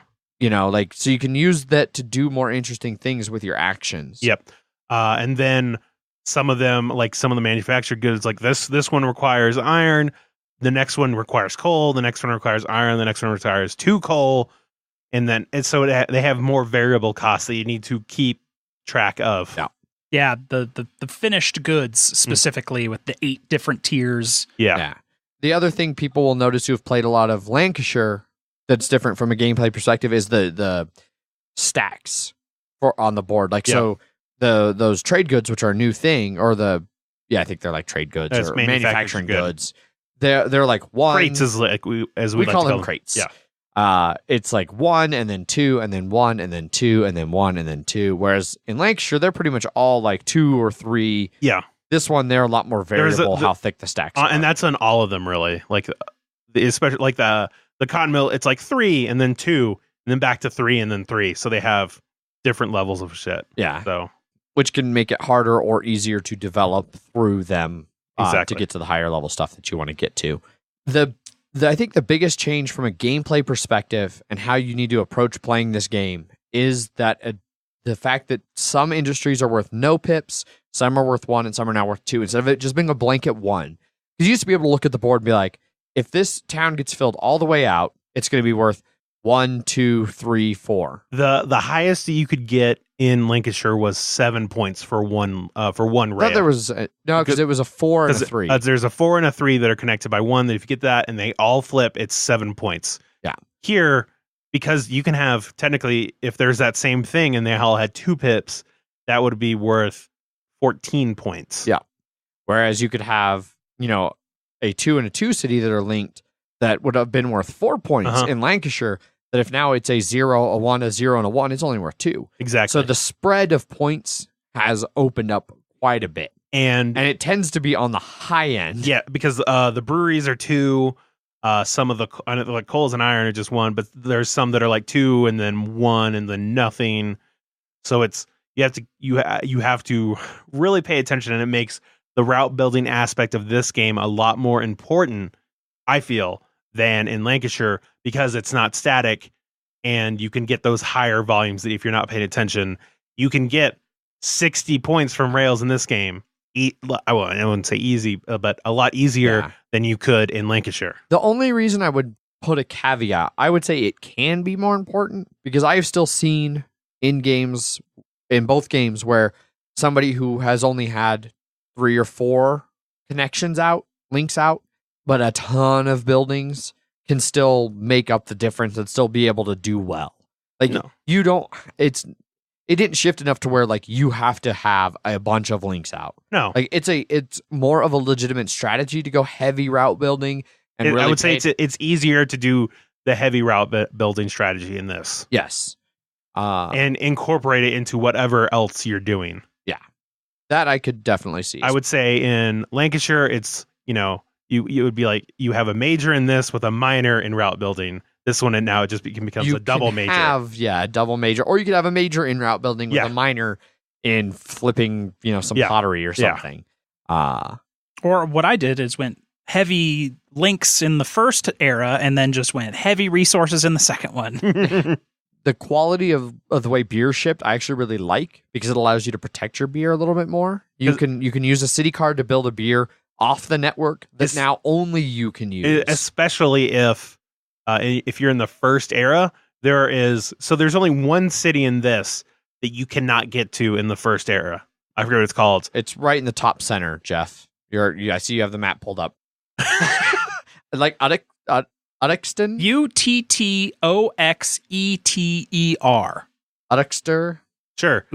Like, so you can use that to do more interesting things with your actions. Yep. And then some of them, like some of the manufactured goods, like this one requires iron. The next one requires coal. The next one requires iron. The next one requires 2 coal. And then they have more variable costs that you need to keep track of. Yeah. Yeah, the finished goods specifically with the 8 different tiers. Yeah. The other thing people will notice who have played a lot of Lancashire that's different from a gameplay perspective is the stacks on the board. Like, so those trade goods, which are a new thing, or I think they're like trade goods or manufacturing goods. They're like one. Crates is like we like call them crates. Yeah. It's like 1 and then 2 and then 1 and then 2 and then 1 and then 2. Whereas in Lancashire, they're pretty much all like 2 or 3. Yeah. This one, they're a lot more variable how thick the stacks are. And that's on all of them, really. Like, especially like the cotton mill, it's like 3 and then 2 and then back to 3 and then 3. So they have different levels of shit. Yeah. So, which can make it harder or easier to develop through them to get to the higher level stuff that you want to get to. I think the biggest change from a gameplay perspective and how you need to approach playing this game is that the fact that some industries are worth no pips, some are worth 1, and some are now worth 2, instead of it just being a blanket 1. Because you used to be able to look at the board and be like, if this town gets filled all the way out, it's going to be worth 1, 2, 3, 4. The highest that you could get in Lancashire was 7 points for one rail. I thought there was because it was a 4 and a 3. There's a 4 and a 3 that are connected by 1. That if you get that and they all flip, it's 7 points. Yeah. Here, because you can have technically, if there's that same thing and they all had 2 pips, that would be worth 14 points. Yeah. Whereas you could have a 2 and a 2 city that are linked that would have been worth 4 points in Lancashire. That if now it's a 0, a 1, a 0, and a 1, it's only worth 2. Exactly. So the spread of points has opened up quite a bit. And it tends to be on the high end. Yeah, because the breweries are 2. Some of the like coals and iron are just 1, but there's some that are like 2 and then 1 and then nothing. So it's you have to really pay attention, and it makes the route building aspect of this game a lot more important, I feel, than in Lancashire, because it's not static and you can get those higher volumes that if you're not paying attention, you can get 60 points from rails in this game. I wouldn't say easy, but a lot easier than you could in Lancashire. The only reason I would put a caveat, I would say it can be more important, because I've still seen in both games where somebody who has only had 3 or 4 links out, but a ton of buildings can still make up the difference and still be able to do well. Like, it didn't shift enough to where like you have to have a bunch of links out. No, like it's more of a legitimate strategy to go heavy route building. And really I would say it's easier to do the heavy route building strategy in this. Yes. And incorporate it into whatever else you're doing. Yeah. That I could definitely see. I would say in Lancashire, it's, you would be like, you have a major in this with a minor in route building. This one, and now it just becomes a double major. A double major. Or you could have a major in route building with a minor in flipping, some pottery or something. Or what I did is went heavy links in the first era and then just went heavy resources in the second one. The quality of the way beer is shipped, I actually really like, because it allows you to protect your beer a little bit more. You can use a city card to build a beer off the network that now only you can use. Especially if you're in the first era, there's only one city in this that you cannot get to in the first era. I forget what it's called. It's right in the top center, Jeff. I see you have the map pulled up. Like Uttixton? Uttoxeter. Uttixter? Sure.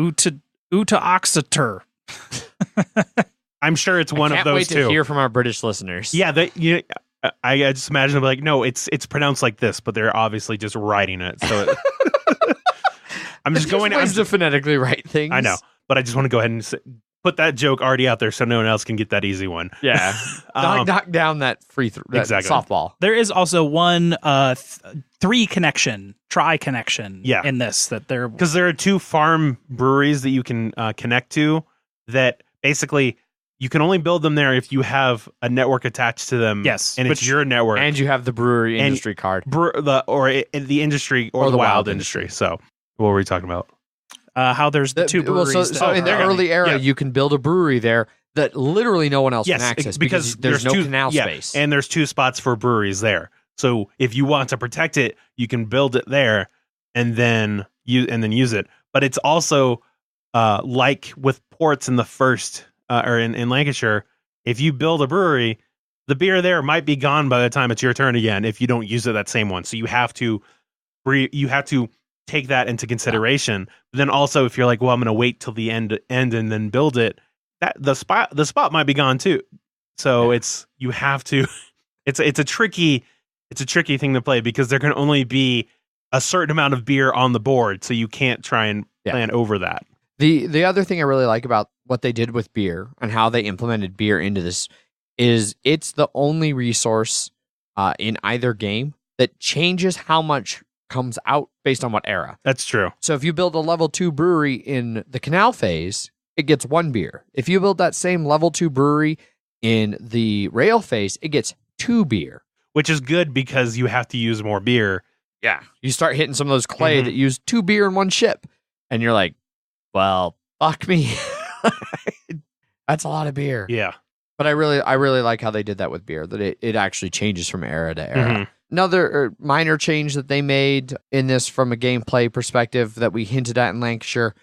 Uttoxeter. I'm sure it's one of those two. I can't wait to hear from our British listeners. Yeah, I just imagine them like, no, it's pronounced like this, but they're obviously just writing it. So I'm just going to phonetically write things. I know, but I just want to go ahead and put that joke already out there so no one else can get that easy one. Yeah, knock down that free softball. There is also one tri connection. In this because there are 2 farm breweries that you can connect to that basically you can only build them there if you have a network attached to them. Yes, and it's your network, And you have the brewery industry card. The industry or the wild industry. So what were we talking about? How there's the two breweries. So in the early era, you can build a brewery there that literally no one else can access because there's no canal space. And there's 2 spots for breweries there. So if you want to protect it, you can build it there and then use it. But it's also like with ports in the first or in Lancashire, if you build a brewery, the beer there might be gone by the time it's your turn again if you don't use that same one. So you have to take that into consideration. But then also if you're like, well, I'm going to wait till the end and then build it, that the spot might be gone too. So it's a tricky thing to play because there can only be a certain amount of beer on the board, so you can't try and plan over that. The other thing I really like about what they did with beer and how they implemented beer into this is it's the only resource in either game that changes how much comes out based on what era. That's true. So if you build a level 2 brewery in the canal phase, it gets 1 beer. If you build that same level 2 brewery in the rail phase, it gets 2 beer. Which is good because you have to use more beer. Yeah. You start hitting some of those clay that use 2 beer in 1 ship. And you're like, well, fuck me. That's a lot of beer. Yeah. But I really like how they did that with beer, that it actually changes from era to era. Another minor change that they made in this from a gameplay perspective that we hinted at in Lancashire,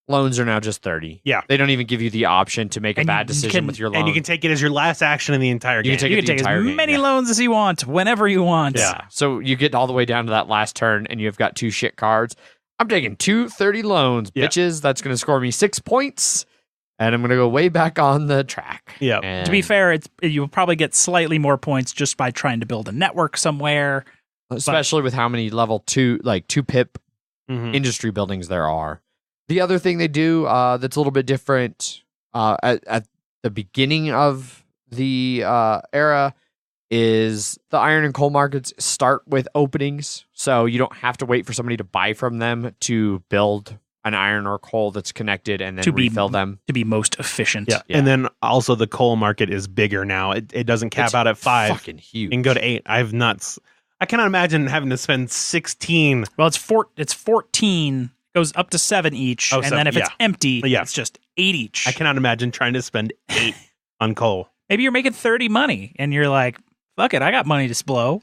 loans are now just 30. Yeah. They don't even give you the option to make a bad decision with your loan. And you can take it as your last action in the entire game. You can take as many loans as you want, whenever you want. Yeah. So you get all the way down to that last turn and you've got 2 shit cards. I'm taking 2 30 loans, bitches. That's going to score me 6 points. And I'm going to go way back on the track. Yeah. And to be fair, you'll probably get slightly more points just by trying to build a network somewhere. Especially with how many level 2, like 2 pip industry buildings there are. The other thing they do that's a little bit different at the beginning of the era is the iron and coal markets start with openings. So you don't have to wait for somebody to buy from them to build an iron or coal that's connected and then refill them. To be most efficient. Yeah. And then also the coal market is bigger now. It doesn't cap out at 5. Fucking huge. You can go to 8. I cannot imagine having to spend 16. Well, it's 14. Goes up to 7 each. And then if it's empty, it's just 8 each. I cannot imagine trying to spend 8 on coal. Maybe you're making 30 money and you're like, fuck it, I got money to blow.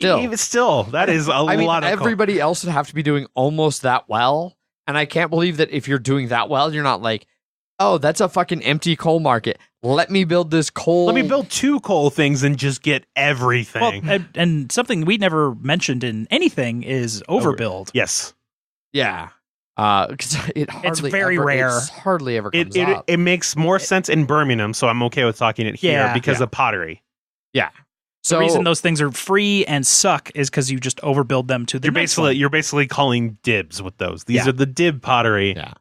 Even still, that is a lot of everybody else would have to be doing almost that well. And I can't believe that if you're doing that well, you're not like, oh, that's a fucking empty coal market. Let me build this coal. Let me build 2 coal things and just get everything. Well, and something we never mentioned in anything is overbuild. Yes. Yeah. Because it's very rare. It hardly ever comes up. It makes more sense in Birmingham, so I'm okay with talking it here because of pottery. Yeah. So the reason those things are free and suck is because you just overbuild them to the next one. You're basically calling dibs with those. These are the dib pottery. Yeah.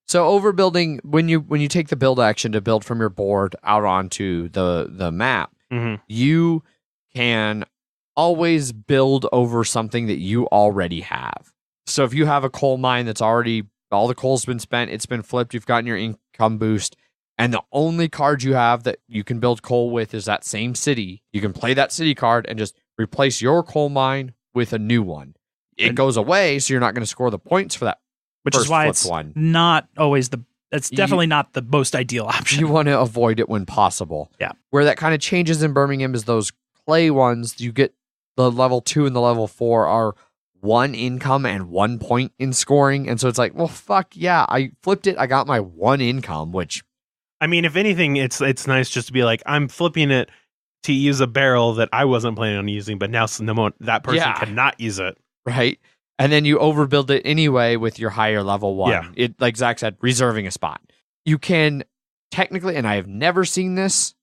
So overbuilding, when you take the build action to build from your board out onto the map, you can always build over something that you already have. So if you have a coal mine that's already, all the coal's been spent, it's been flipped, you've gotten your income boost, and the only card you have that you can build coal with is that same city, you can play that city card and just replace your coal mine with a new one. It goes away, so you're not going to score the points for that. Which is why it's not always it's definitely not the most ideal option. You want to avoid it when possible. Yeah. Where that kind of changes in Birmingham is those clay ones, you get the level 2 and the level 4 are 1 income and 1 point in scoring. And so it's like, well, fuck yeah, I flipped it. I got my 1 income, which... I mean, if anything, it's nice just to be like, I'm flipping it to use a barrel that I wasn't planning on using, but now that person cannot use it. Right. And then you overbuild it anyway with your higher level 1. Yeah. It, like Zach said, reserving a spot. You can technically, and I have never seen this,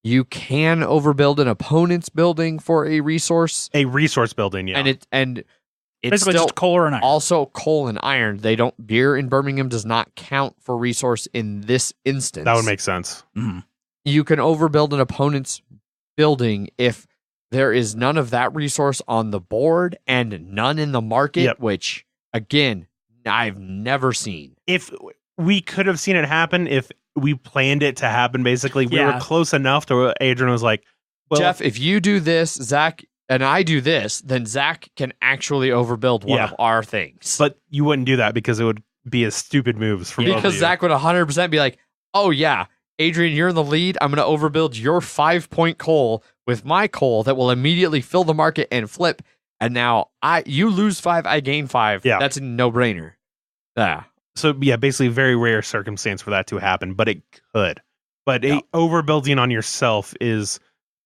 you can overbuild an opponent's building for a resource. A resource building, yeah. And it's basically still just coal or an iron. Also coal and iron. Beer in Birmingham does not count for resource in this instance. That would make sense. Mm-hmm. You can overbuild an opponent's building if there is none of that resource on the board and none in the market, which, again, I've never seen. we could have seen it happen if we planned it to happen. Basically, we Yeah. were close enough to Adrian was like, well, Jeff, if you do this, Zach, and I do this, then Zach can actually overbuild one Yeah. of our things. but you wouldn't do that because it would be a stupid moves from both of because you. Zach would 100% be like, oh yeah, Adrian, you're in the lead. I'm going to overbuild your 5-point coal with my coal that will immediately fill the market and flip. And now you lose 5, I gain 5. Yeah. That's a no-brainer. Yeah. So yeah, basically very rare circumstance for that to happen, but it could. But overbuilding on yourself is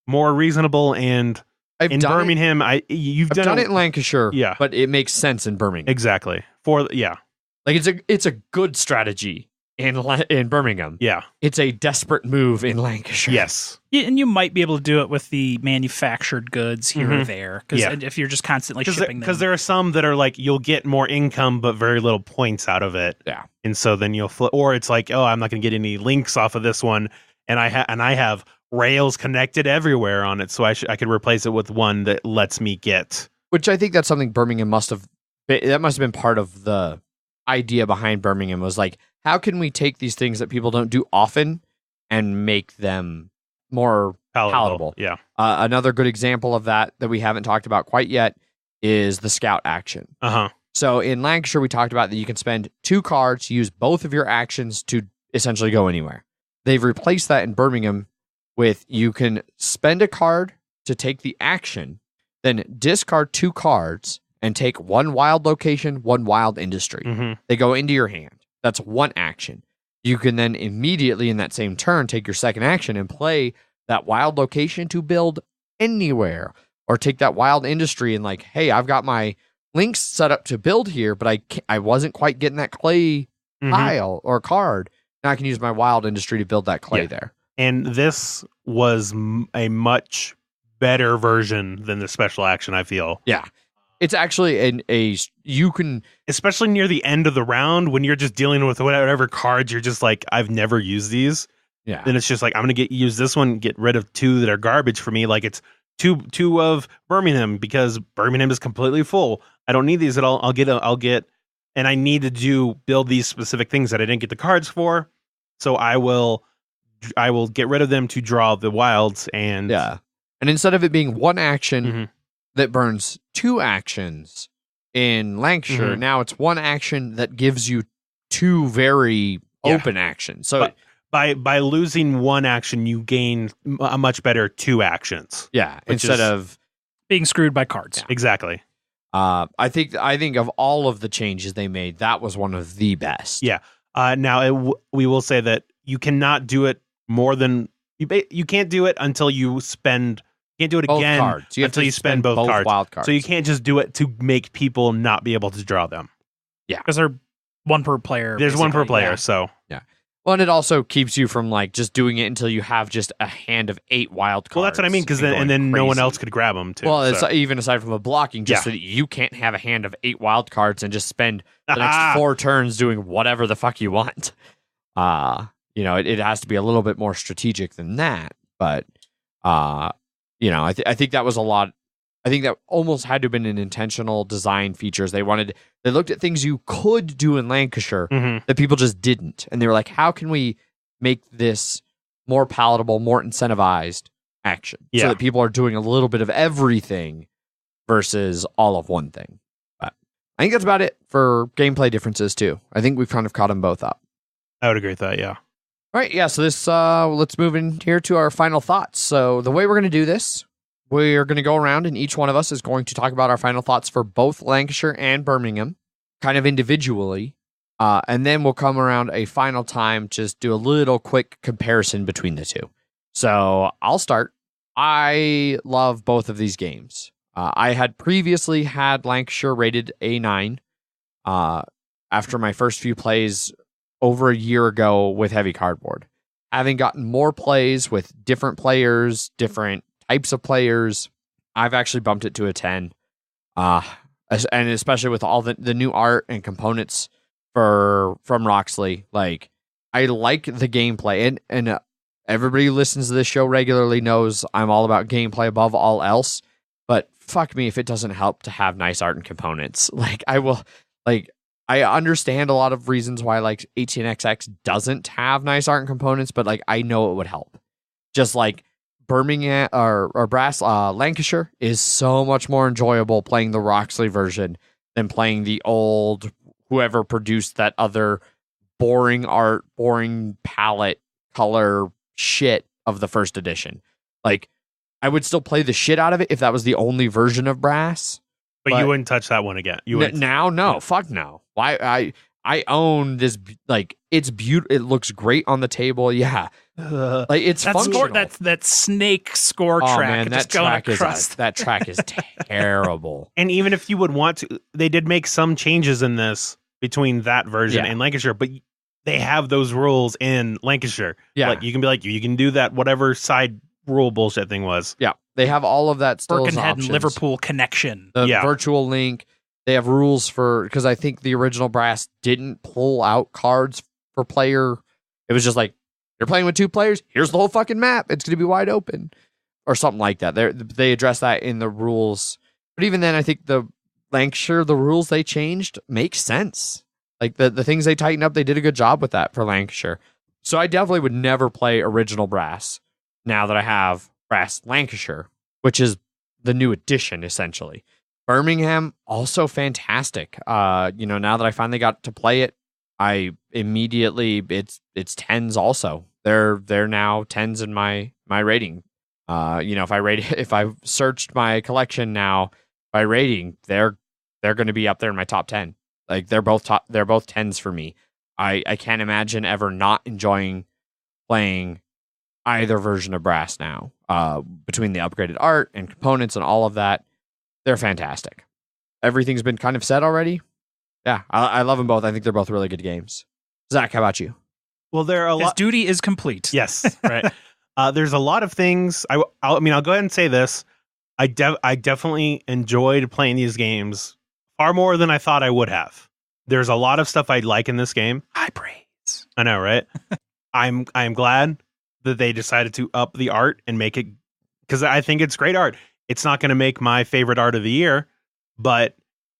more reasonable, and I've in done Birmingham, I've done it in Lancashire, Yeah. but it makes sense in Birmingham. exactly Like it's a good strategy in Birmingham. yeah It's a desperate move in Lancashire. yes Yeah, and you might be able to do it with the manufactured goods here or Mhm. there, because Yeah. if you're just constantly shipping them. because there are some that are like you'll get more income but very little points out of it. Yeah. And so then you'll flip, or it's like, oh, I'm not going to get any links off of this one, and I have rails connected everywhere on it, so I could replace it with one that lets me get. Which I think that's something Birmingham must have been part of the idea behind Birmingham, was like, how can we take these things that people don't do often and make them more palatable? Yeah. Another good example of that we haven't talked about quite yet is the scout action. Uh-huh. So in Lancashire, we talked about that you can spend 2 cards, use both of your actions to essentially go anywhere. They've replaced that in Birmingham with you can spend a card to take the action, then discard 2 cards and take 1 wild location, 1 wild industry. Mm-hmm. They go into your hand. That's 1 action. You can then immediately in that same turn take your second action and play that wild location to build anywhere, or take that wild industry and like, hey, I've got my links set up to build here, but I wasn't quite getting that clay tile or card. Now I can use my wild industry to build that clay there. And this was a much better version than the special action, I feel. Yeah. It's actually you can, especially near the end of the round when you're just dealing with whatever cards you're just like, I've never used these. yeah. Then it's just like, I'm going to use this one, get rid of 2 that are garbage for me. Like it's two of Birmingham because Birmingham is completely full. I don't need these at all. I'll get, and I need to build these specific things that I didn't get the cards for. So I will get rid of them to draw the wilds. And Yeah. And instead of it being 1 action Mhm. that burns 2 actions in Lancashire, Mhm. now it's 1 action that gives you 2 very Yeah. open actions. So But by losing 1 action, you gain a much better 2 actions. yeah, which instead is- of being screwed by cards. Exactly. I think of all of the changes they made, that was one of the best. Yeah. Now we will say that you cannot do it more than you can't do it until you spend. You can't do it Both again cards. You have until to you spend both cards. wild cards. So you can't just do it to make people not be able to draw them. Because they're 1 per player. There's 1 per basically, player, yeah. so Well, and it also keeps you from like just doing it until you have just a hand of 8 wild cards. well, that's what I mean. Because going then no one crazy. else could grab them too. Well, so. it's even aside from the blocking, just Yeah. so that you can't have a hand of 8 wild cards and just spend the next 4 turns doing whatever the fuck you want. It has to be a little bit more strategic than that. But, I think that was a lot. I think that almost had to have been an intentional design features. They looked at things you could do in Lancashire Mhm. that people just didn't. And they were like, how can we make this more palatable, more incentivized action so Yeah. that people are doing a little bit of everything versus all of one thing. But I think that's about it for gameplay differences too. I think we've kind of caught them both up. I would agree with that. Yeah. All right, yeah, so this let's move in here to our final thoughts. So the way we're going to do this, we're going to go around and each one of us is going to talk about our final thoughts for both Lancashire and Birmingham, kind of individually. And then we'll come around a final time, just do a little quick comparison between the two. So I'll start. I love both of these games. I had previously had Lancashire rated A9 after my first few plays over a year ago with Heavy Cardboard. Having gotten more plays with different players, different types of players, I've actually bumped it to a 10. And especially with all the new art and components from Roxley, like I like the gameplay, and everybody who listens to this show regularly knows I'm all about gameplay above all else. But fuck me if it doesn't help to have nice art and components. Like I I understand a lot of reasons why like 18xx doesn't have nice art and components, but like I know it would help. Just like Birmingham or Brass, Lancashire is so much more enjoyable playing the Roxley version than playing the old whoever produced that other boring art, boring palette color shit of the first edition. Like I would still play the shit out of it if that was the only version of Brass. But you wouldn't touch that one again. You would now, no, fuck no. Why I own this, like it's beautiful. It looks great on the table. Yeah. Like it's functional. That snake score track. Man, that track is terrible. And even if you would want to, they did make some changes in this between that version and Lancashire, but they have those rules in Lancashire. Yeah. Like you can be like, you can do that, whatever side rule bullshit thing was. Yeah. They have all of that still as Birkenhead options. and Liverpool connection. The virtual link. They have rules for, because I think the original Brass didn't pull out cards for player. It was just like, you're playing with 2 players. Here's the whole fucking map. It's going to be wide open or something like that. They address that in the rules. But even then, I think the Lancashire, the rules they changed make sense. Like the things they tightened up, they did a good job with that for Lancashire. So I definitely would never play original Brass now that I have Brass Lancashire, which is the new edition, essentially. Birmingham, also fantastic. Now that I finally got to play it, I immediately, it's 10s also. They're now 10s in my rating. If I searched my collection now by rating, they're going to be up there in my top 10. Like they're both 10s for me. I can't imagine ever not enjoying playing either version of Brass now. Between the upgraded art and components and all of that, they're fantastic. Everything's been kind of said already. Yeah, I love them both. I think they're both really good games. Zach, how about you? Well, there are a lot. His duty is complete. Yes, right. There's a lot of things. I'll go ahead and say this. I definitely enjoyed playing these games far more than I thought I would have. There's a lot of stuff I like in this game. High praise. I know, right? I'm glad that they decided to up the art and make it, because I think it's great art. It's not going to make my favorite art of the year, but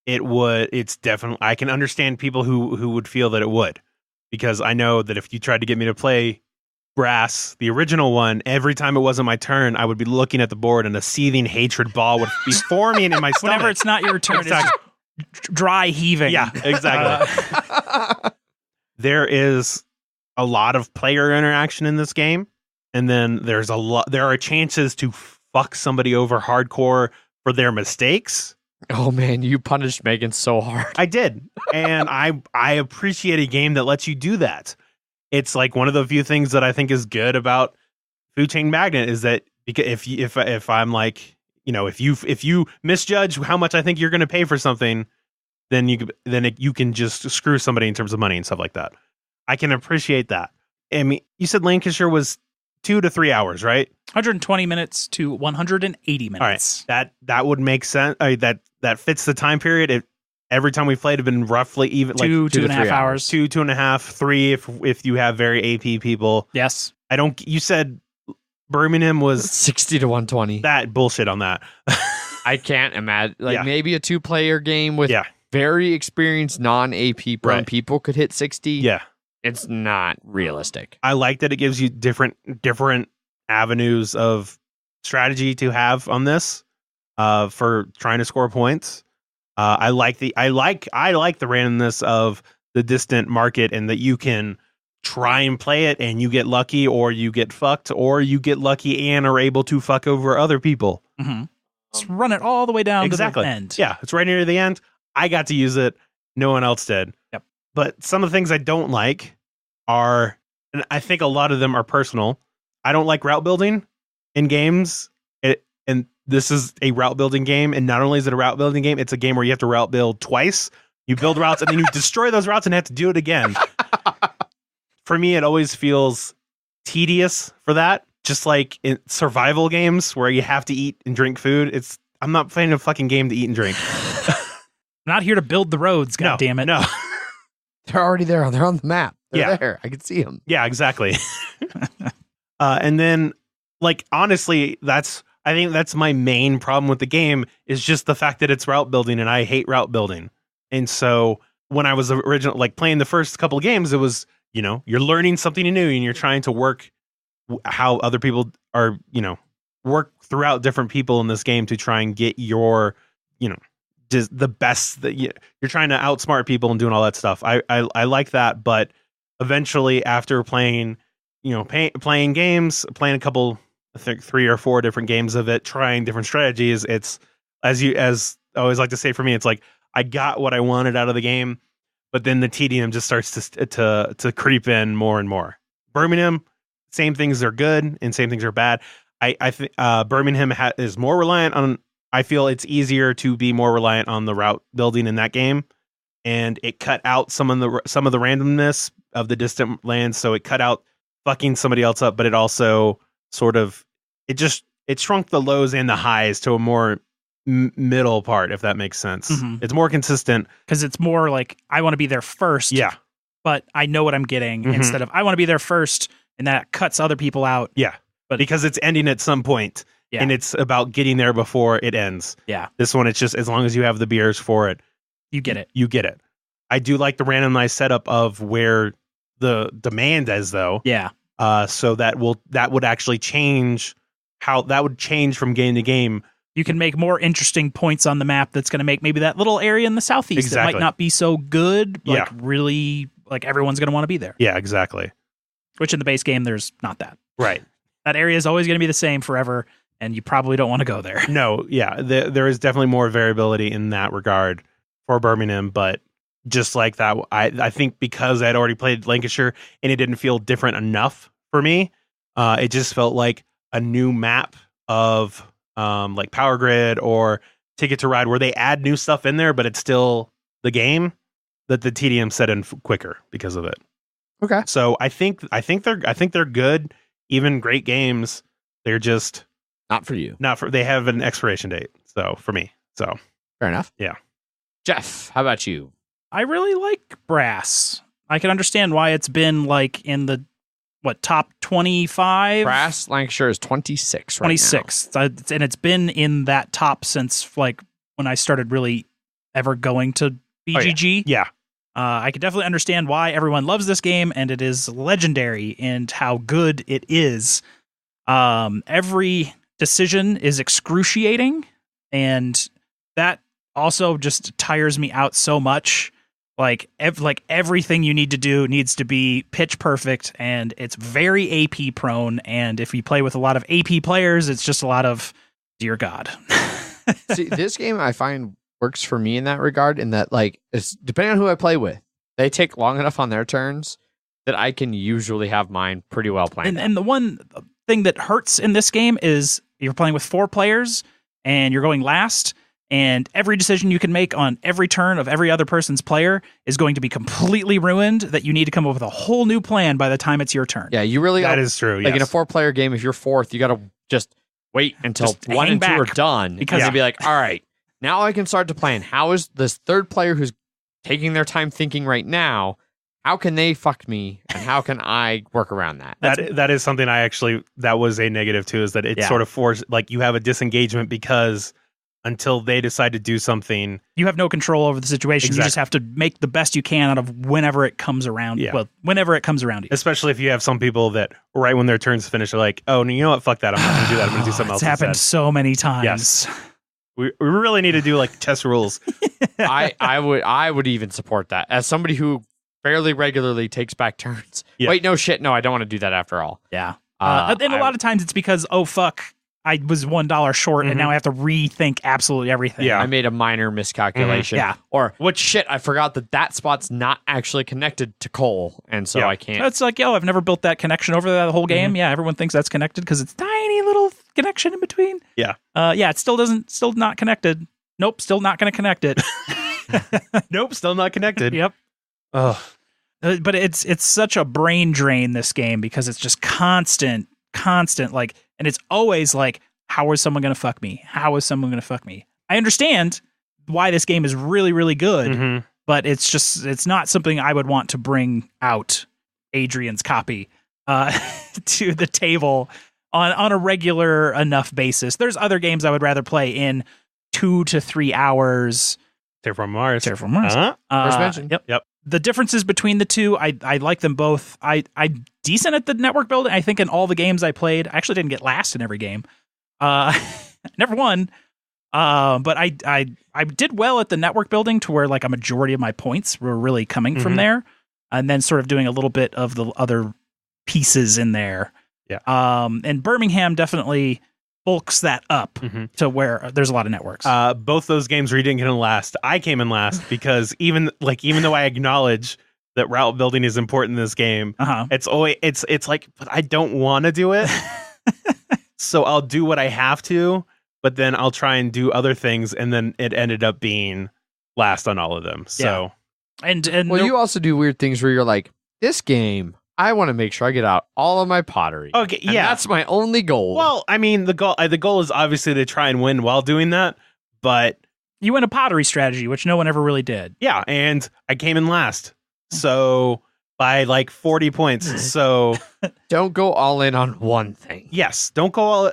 it's definitely, I can understand people who would feel that it would, because I know that if you tried to get me to play Brass, the original one, every time it wasn't my turn, I would be looking at the board and a seething hatred ball would be forming in my stomach. Whenever it's not your turn, Exactly. It's dry heaving. Yeah, exactly. There is a lot of player interaction in this game, and then there are chances to fuck somebody over hardcore for their mistakes. Oh man, you punished Megan so hard. I did, and I appreciate a game that lets you do that. It's like one of the few things that I think is good about Food Chain Magnet is that if I'm like, if you misjudge how much I think you're going to pay for something, then you can just screw somebody in terms of money and stuff like that. I can appreciate that. I mean, you said Lancashire was 2 to 3 hours, right? 120 minutes to 180 minutes. All right, that would make sense. That fits the time period. Every time we played, have been roughly even, like 2.5 hours. 2.5, 3 if you have very AP people. Yes. You said Birmingham was 60 to 120. That bullshit on that. I can't imagine. Maybe a 2-player game with very experienced non-AP prone people could hit 60. Yeah. It's not realistic. I like that it gives you different avenues of strategy to have on this for trying to score points. I like the randomness of the distant market, and that you can try and play it and you get lucky, or you get fucked, or you get lucky and are able to fuck over other people. Mm-hmm. Just run it all the way down to the end. Yeah, it's right near the end. I got to use it. No one else did. Yep. But some of the things I don't like are, and I think a lot of them are personal. I don't like route building in games. And this is a route building game. And not only is it a route building game, it's a game where you have to route build twice. You build routes and then you destroy those routes and have to do it again. For me, it always feels tedious for that. Just like in survival games where you have to eat and drink food. I'm not playing a fucking game to eat and drink. I'm not here to build the roads, goddammit. No. They're already there. They're on the map. They're Yeah. there. I can see them. Yeah, exactly. And then, like, honestly, I think that's my main problem with the game, is just the fact that it's route building, and I hate route building. And so when I was original, like playing the first couple of games, it was, you're learning something new and you're trying to work how other people are, work throughout different people in this game to try and get your, just the best that you're trying to outsmart people and doing all that stuff. I like that. But eventually after playing, playing games, playing a couple, I think 3 or 4 different games of it, trying different strategies, it's as I always like to say, for me, it's like I got what I wanted out of the game, but then the tedium just starts to creep in more and more. Birmingham, same things are good and same things are bad. I think Birmingham is more reliant on. I feel it's easier to be more reliant on the route building in that game, and it cut out some of the randomness of the distant lands. So it cut out fucking somebody else up, but it also sort of it shrunk the lows and the highs to a more middle part, if that makes sense. Mm-hmm. It's more consistent because it's more like I want to be there first. Yeah, but I know what I'm getting instead of I want to be there first, and that cuts other people out. Yeah. But because it's ending at some point, and it's about getting there before it ends. Yeah. This one, it's just as long as you have the beers for it, you get it. You get it. I do like the randomized setup of where the demand is, though. Yeah. So that would actually change from game to game. You can make more interesting points on the map. That's going to make maybe that little area in the southeast that might not be so good. Like really, like everyone's going to want to be there. Yeah, exactly. Which in the base game, there's not that. Right. That area is always going to be the same forever, and you probably don't want to go there. No, yeah, there is definitely more variability in that regard for Birmingham, but just like that, I think because I'd already played Lancashire and it didn't feel different enough for me, it just felt like a new map of like Power Grid or Ticket to Ride, where they add new stuff in there, but it's still the game, that the tedium set in quicker because of it. Okay, so I think they're good. Even great games, they're just not for you. They have an expiration date. So for me, fair enough. Yeah. Jeff, how about you? I really like Brass. I can understand why it's been like in the top 25. Brass Lancashire is 26 right 26. now. And it's been in that top since like when I started really ever going to BGG. Oh, yeah. I can definitely understand why everyone loves this game, and it is legendary and how good it is. Every decision is excruciating, and that also just tires me out so much. Like everything you need to do needs to be pitch perfect, and it's very AP prone. And if you play with a lot of AP players, it's just a lot of dear God. See, this game I find works for me in that regard, in that like it's depending on who I play with, they take long enough on their turns that I can usually have mine pretty well planned. And the one thing that hurts in this game is you're playing with 4 players and you're going last, and every decision you can make on every turn of every other person's player is going to be completely ruined, that you need to come up with a whole new plan by the time it's your turn. Yeah, you really that is true. Like in a 4-player game, if you're 4th, you got to just wait until 1 and 2 are done, because you'd be like, all right, now I can start to plan. How is this third player who's taking their time thinking right now, how can they fuck me, and how can I work around that? That is something that was a negative too, is that it sort of forced, like, you have a disengagement because until they decide to do something, you have no control over the situation. Exactly. You just have to make the best you can out of whenever it comes around. Yeah. Well, whenever it comes around to you. Especially if you have some people that right when their turn's finished are like, oh, you know what, fuck that, I'm not going to do that, I'm going to do something else. It's happened instead. so many times. Yes. We really need to do like test rules. I would even support that as somebody who fairly regularly takes back turns. Yeah. Wait, no shit. No, I don't want to do that after all. Yeah. And a lot of times it's because, oh, fuck, I was $1 short and now I have to rethink absolutely everything. Yeah. I made a minor miscalculation. Yeah. Or what shit, I forgot that spot's not actually connected to coal. And so I can't. It's like, I've never built that connection over the whole game. Yeah. Everyone thinks that's connected because it's tiny little connection in between. Yeah. It still not connected. Nope. Still not going to connect it. Nope. Still not connected. Yep. Oh. But it's such a brain drain, this game, because it's just constant, like, and it's always like, how is someone going to fuck me? How is someone going to fuck me? I understand why this game is really, really good, but it's not something I would want to bring out Adrian's copy to the table on a regular enough basis. There's other games I would rather play in 2 to 3 hours Terraform Mars. Terraform Mars. First mention. Yep. The differences between the two, I like them both. I'm decent at the network building. I think in all the games I played, I actually didn't get last in every game. Never won. But I did well at the network building to where like a majority of my points were really coming from there, and then sort of doing a little bit of the other pieces in there. Yeah. And Birmingham definitely bulks that up to where there's a lot of networks. Both those games where you didn't get in last, I came in last because even though I acknowledge that route building is important in this game, it's always it's like, but I don't want to do it. So I'll do what I have to, but then I'll try and do other things, and then it ended up being last on all of them. So and well, you also do weird things where you're like, this game, I want to make sure I get out all of my pottery. Okay, and that's my only goal. Well, I mean, the goal is obviously to try and win while doing that, but you went a pottery strategy, which no one ever really did. Yeah, and I came in last, so by like 40 points. So don't go all in on one thing. Yes, don't go all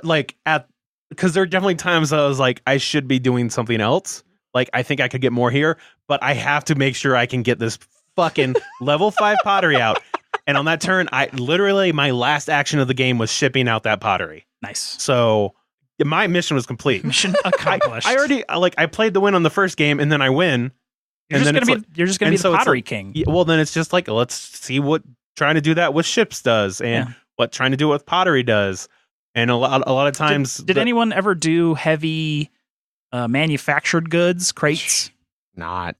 because there are definitely times I was like, I should be doing something else. Like, I think I could get more here, but I have to make sure I can get this fucking level 5 pottery out. And on that turn, my last action of the game was shipping out that pottery. Nice. So my mission was complete. Mission accomplished. I already I played the win on the first game, and then I win. You're just gonna be the pottery king. Well, then it's just like, let's see what trying to do that with ships does, and what trying to do it with pottery does. And a lot of times, did anyone ever do heavy manufactured goods crates? Not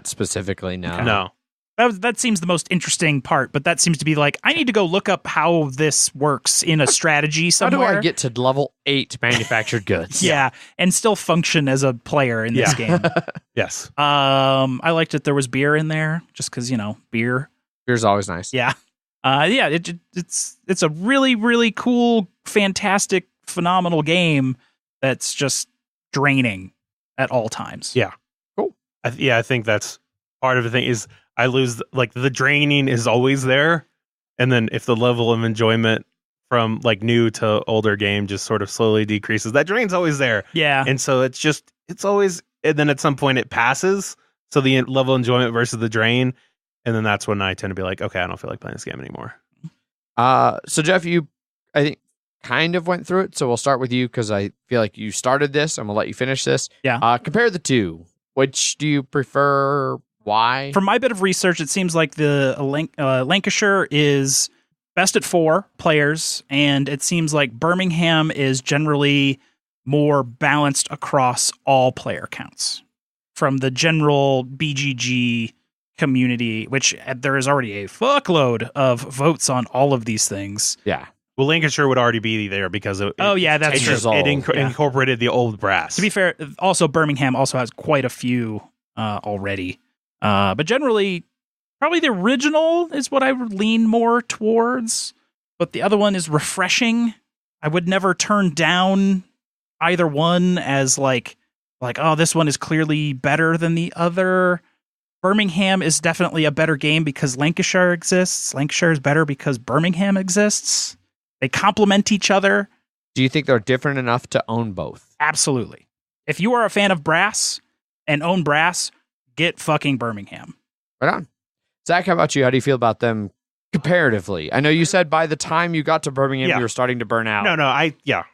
specifically. No. Okay. No. That seems the most interesting part, but that seems to be like, I need to go look up how this works in a strategy somewhere. How do I get to level 8 manufactured goods? Yeah, and still function as a player in this game. Yes. I liked that there was beer in there, just because, beer. Beer's always nice. Yeah. It's a really, really cool, fantastic, phenomenal game that's just draining at all times. Yeah. Cool. I think that's part of the thing is I lose, like, the draining is always there. And then if the level of enjoyment from like new to older game just sort of slowly decreases, that drain's always there. Yeah. And so it's always, and then at some point it passes. So the level of enjoyment versus the drain. And then that's when I tend to be like, okay, I don't feel like playing this game anymore. So Jeff, you, I think, kind of went through it. So we'll start with you because I feel like you started this. I'm going to let you finish this. Yeah. Compare the two. Which do you prefer? Why? From my bit of research, it seems like the Lancashire is best at 4 players, and it seems like Birmingham is generally more balanced across all player counts. From the general BGG community, which there is already a fuckload of votes on all of these things. Yeah. Well, Lancashire would already be there because that's true. Incorporated the old brass. To be fair, also Birmingham also has quite a few already. But generally, probably the original is what I would lean more towards. But the other one is refreshing. I would never turn down either one as like, oh, this one is clearly better than the other. Birmingham is definitely a better game because Lancashire exists. Lancashire is better because Birmingham exists. They complement each other. Do you think they're different enough to own both? Absolutely. If you are a fan of brass and own brass, get fucking Birmingham. Right on. Zach, how about you? How do you feel about them comparatively? I know you said by the time you got to Birmingham, you were starting to burn out. No,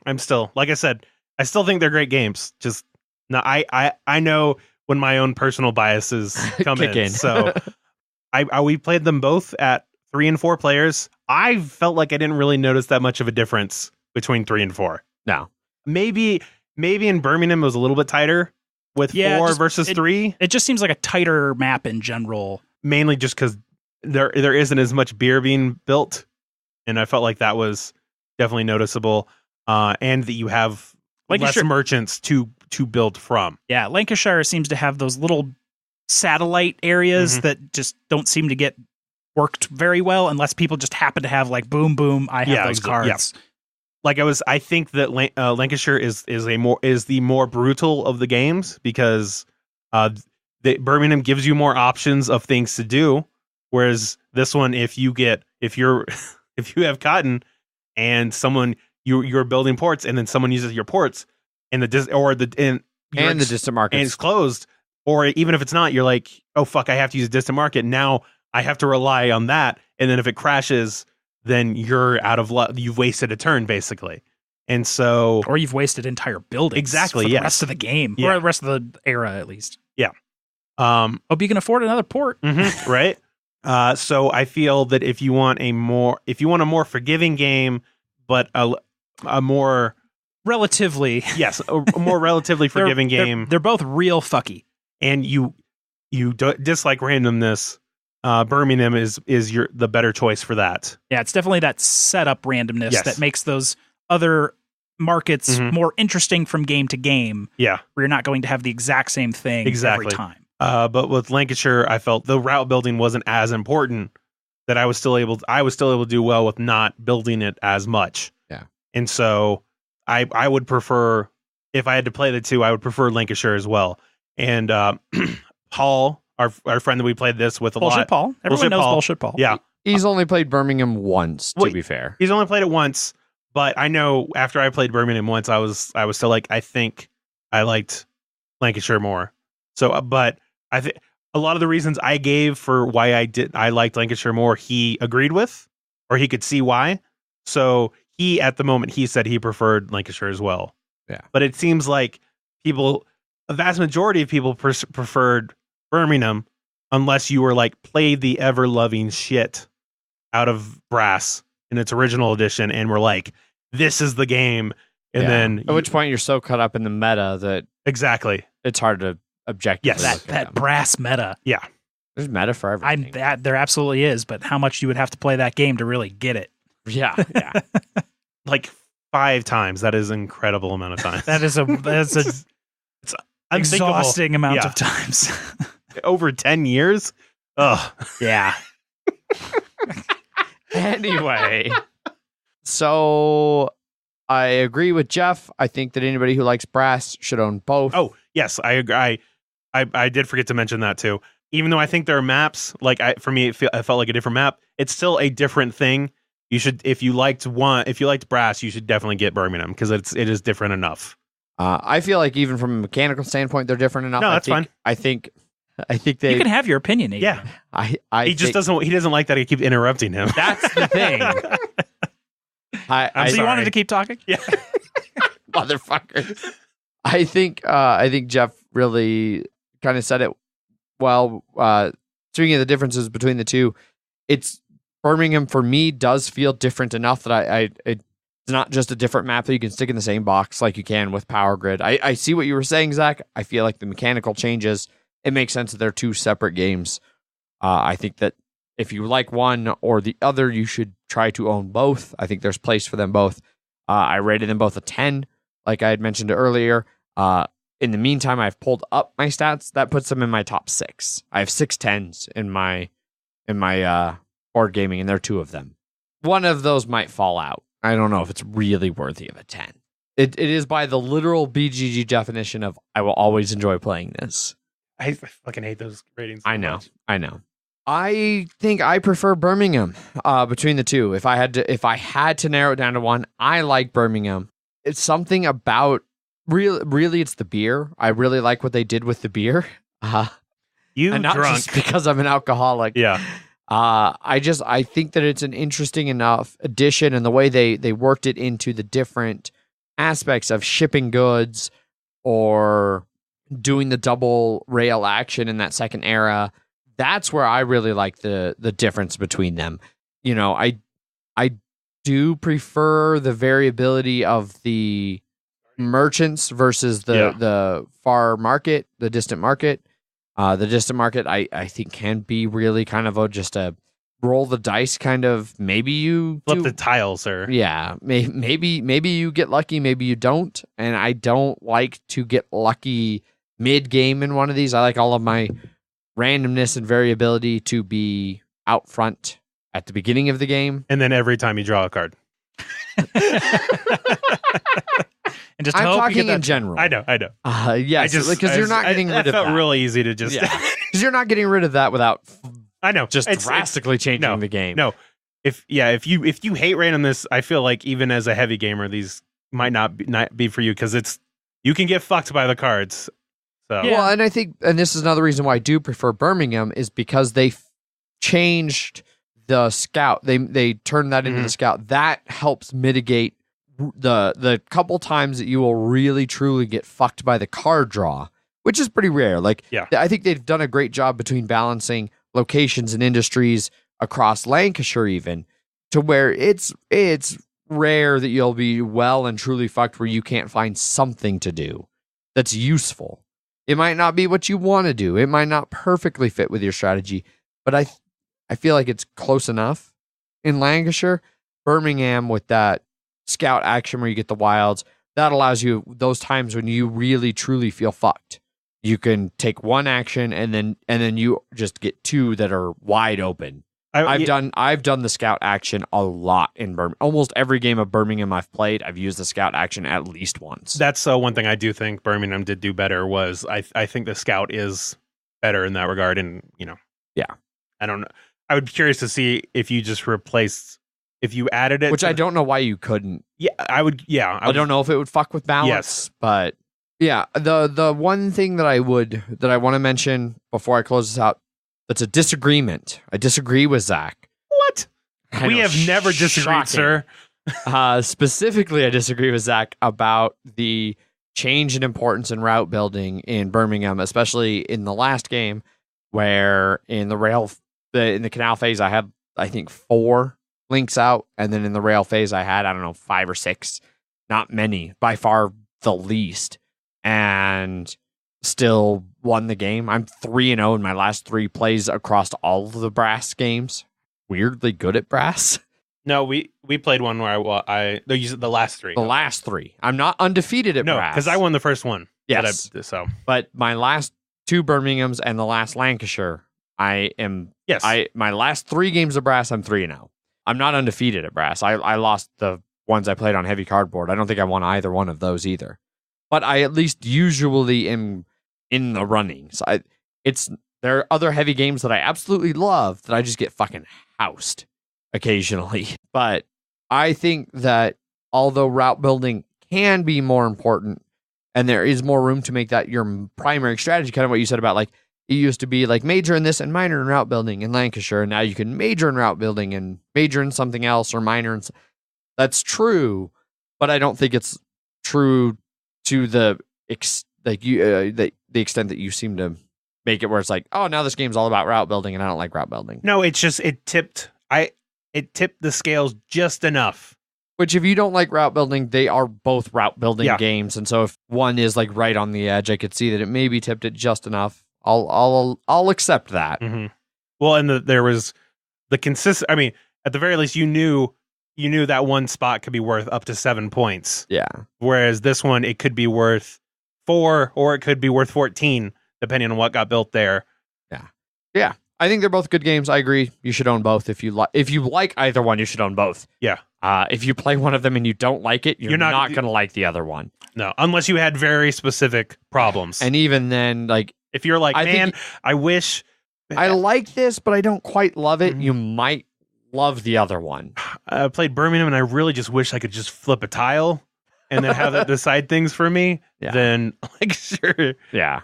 I'm still, like I said, I still think they're great games. Just, no, I know when my own personal biases come in. So we played them both at 3 and 4 players. I felt like I didn't really notice that much of a difference between 3 and 4. No. Maybe in Birmingham it was a little bit tighter with 4 versus 3. It just seems like a tighter map in general. Mainly just because there isn't as much beer being built. And I felt like that was definitely noticeable. And that you have less merchants to build from. Yeah, Lancashire seems to have those little satellite areas that just don't seem to get worked very well unless people just happen to have like boom, I have those cards. Yeah. Like I think that Lancashire is the more brutal of the games because Birmingham gives you more options of things to do, whereas this one, if you have cotton and someone you're building ports and then someone uses your ports and the distant market and it's closed, Or even if it's not, you're like, oh, fuck, I have to use a distant market. Now I have to rely on that. And then if it crashes, then you're out of luck. You've wasted a turn, basically. And so... Or you've wasted entire buildings. Exactly, for the yes. rest of the game. Yeah. Or the rest of the era, at least. Yeah. Hope you can afford another port. Right? So I feel that if you want a more forgiving game, but a more... Relatively. Yes, a more relatively forgiving game. They're both real fucky. And you dislike randomness, Birmingham is the better choice for that. Yeah, it's definitely that setup randomness Yes. that makes those other markets more interesting from game to game. Yeah. Where you're not going to have the exact same thing every time. But with Lancashire, I felt the route building wasn't as important, that I was still able to do well with not building it as much. Yeah. And so I would prefer, if I had to play the two, I would prefer Lancashire as well. And Paul, our friend that we played this with a Bullshit lot. Paul. Everyone knows Bullshit Paul. Yeah. He's only played Birmingham once, to be fair. He's only played it once, but I know after I played Birmingham once, I was still like, I think I liked Lancashire more. So, but I think a lot of the reasons I gave for why I liked Lancashire more, he agreed with, or he could see why. So at the moment, he said he preferred Lancashire as well. Yeah. But it seems like a vast majority of people preferred Birmingham, unless you were like, played the ever loving shit out of Brass in its original edition and were like, this is the game. And then at which point you're so caught up in the meta that exactly it's hard to object. Yes, that Brass meta. Yeah. There's meta for everything. There absolutely is, but how much you would have to play that game to really get it. Yeah. Like 5 times. That is an incredible amount of time. That's it's exhausting amount of times. Over 10 years? Ugh. Yeah. Anyway, so I agree with Jeff. I think that anybody who likes Brass should own both. Oh, yes, I agree. I did forget to mention that too. Even though I think there are maps, like for me, it felt like a different map. It's still a different thing. You should, if you liked Brass, you should definitely get Birmingham because it is different enough. I feel like even from a mechanical standpoint, they're different enough. No, that's fine. I think they. You can have your opinion. Yeah, he just doesn't. He doesn't like that I keep interrupting him. That's the thing. So you wanted to keep talking? Yeah, motherfucker. I think Jeff really kind of said it well. Speaking of the differences between the two, it's Birmingham for me does feel different enough that it's not just a different map that you can stick in the same box like you can with Power Grid. I see what you were saying, Zach. I feel like the mechanical changes, it makes sense that they're two separate games. I think that if you like one or the other, you should try to own both. I think there's place for them both. I rated them both a 10, like I had mentioned earlier. In the meantime, I've pulled up my stats. That puts them in my top 6. I have 6 10s in my board gaming, and there are 2 of them. One of those might fall out. I don't know if it's really worthy of a 10. It is by the literal BGG definition of I will always enjoy playing this. I fucking hate those ratings. I know. I think I prefer Birmingham between the two. If I had to narrow it down to one, I like Birmingham. It's something about really it's the beer. I really like what they did with the beer. You and not drunk just because I'm an alcoholic. Yeah. I think that it's an interesting enough addition, and the way they worked it into the different aspects of shipping goods or doing the double rail action in that second era. That's where I really like the difference between them. You know, I do prefer the variability of the merchants versus the far market, the distant market. The distant market, I think, can be really kind of just a roll the dice kind of. Maybe you flip the tiles, or maybe you get lucky, maybe you don't. And I don't like to get lucky mid game in one of these. I like all of my randomness and variability to be out front at the beginning of the game, and then every time you draw a card. And just I'm hope talking you get that in general. I know. Yes, because you're not getting rid of that. That felt really easy to just. Because you're not getting rid of that without. I know, just drastically changing the game. No, if you hate randomness, I feel like even as a heavy gamer, these might not be for you because you can get fucked by the cards. So Yeah. Well, and I think, and this is another reason why I do prefer Birmingham, is because they changed the scout. They turned that into the scout. That helps mitigate the couple times that you will really truly get fucked by the card draw, which is pretty rare. Like, I think they've done a great job between balancing locations and industries across Lancashire, even to where it's rare that you'll be well and truly fucked where you can't find something to do that's useful. It might not be what you want to do. It might not perfectly fit with your strategy, but I feel like it's close enough in Lancashire. Birmingham, with that scout action where you get the wilds, that allows you those times when you really truly feel fucked. You can take one action and then you just get two that are wide open. I've done the scout action a lot in Birmingham. Almost every game of Birmingham I've played, I've used the scout action at least once. That's one thing I do think Birmingham did do better was I think the scout is better in that regard. And, I don't know. I would be curious to see if you just if you added it. Which I don't know why you couldn't. Yeah, I would. Yeah. I don't know if it would fuck with balance. Yes. But yeah, the one thing that I want to mention before I close this out, that's a disagreement. I disagree with Zach. What? We have never disagreed, sir. Specifically, I disagree with Zach about the change in importance in route building in Birmingham, especially in the last game, where in the canal phase I had, I think, 4 links out, and then in the rail phase I had, I don't know, 5 or 6. Not many, by far the least, and still won the game. I'm 3-0 in my last 3 plays across all of the brass games. Weirdly good at brass. No, we played one where they used the last 3. The last 3. I'm not undefeated at brass. No, because I won the first one. Yes. But my last 2 Birminghams and the last Lancashire, I am. Yes. My last 3 games of brass, I'm 3-0. I'm not undefeated at brass. I lost the ones I played on heavy cardboard. I don't think I won either one of those either. But I at least usually am in the running. So there are other heavy games that I absolutely love that I just get fucking housed occasionally. But I think that although route building can be more important and there is more room to make that your primary strategy, kind of what you said about like it used to be like major in this and minor in route building in Lancashire, and now you can major in route building and major in something else or minor in. That's true, but I don't think it's true to the extent that you seem to make it, where it's like, oh, now this game's all about route building, and I don't like route building. No, it's just it tipped the scales just enough. Which, if you don't like route building, they are both route building games, and so if one is like right on the edge, I could see that it maybe tipped it just enough. I'll accept that. Mm-hmm. Well, and there was the consistent. I mean, at the very least, you knew that one spot could be worth up to 7 points. Yeah. Whereas this one, it could be worth 4 or it could be worth 14, depending on what got built there. Yeah. Yeah. I think they're both good games. I agree. You should own both. If you like either one, you should own both. Yeah. If you play one of them and you don't like it, you're not going to like the other one. No, unless you had very specific problems. And even then, like, if you're like, I wish I like this, but I don't quite love it, you might love the other one. I played Birmingham and I really just wish I could just flip a tile and then have that decide things for me. Yeah. Then, like, sure. Yeah.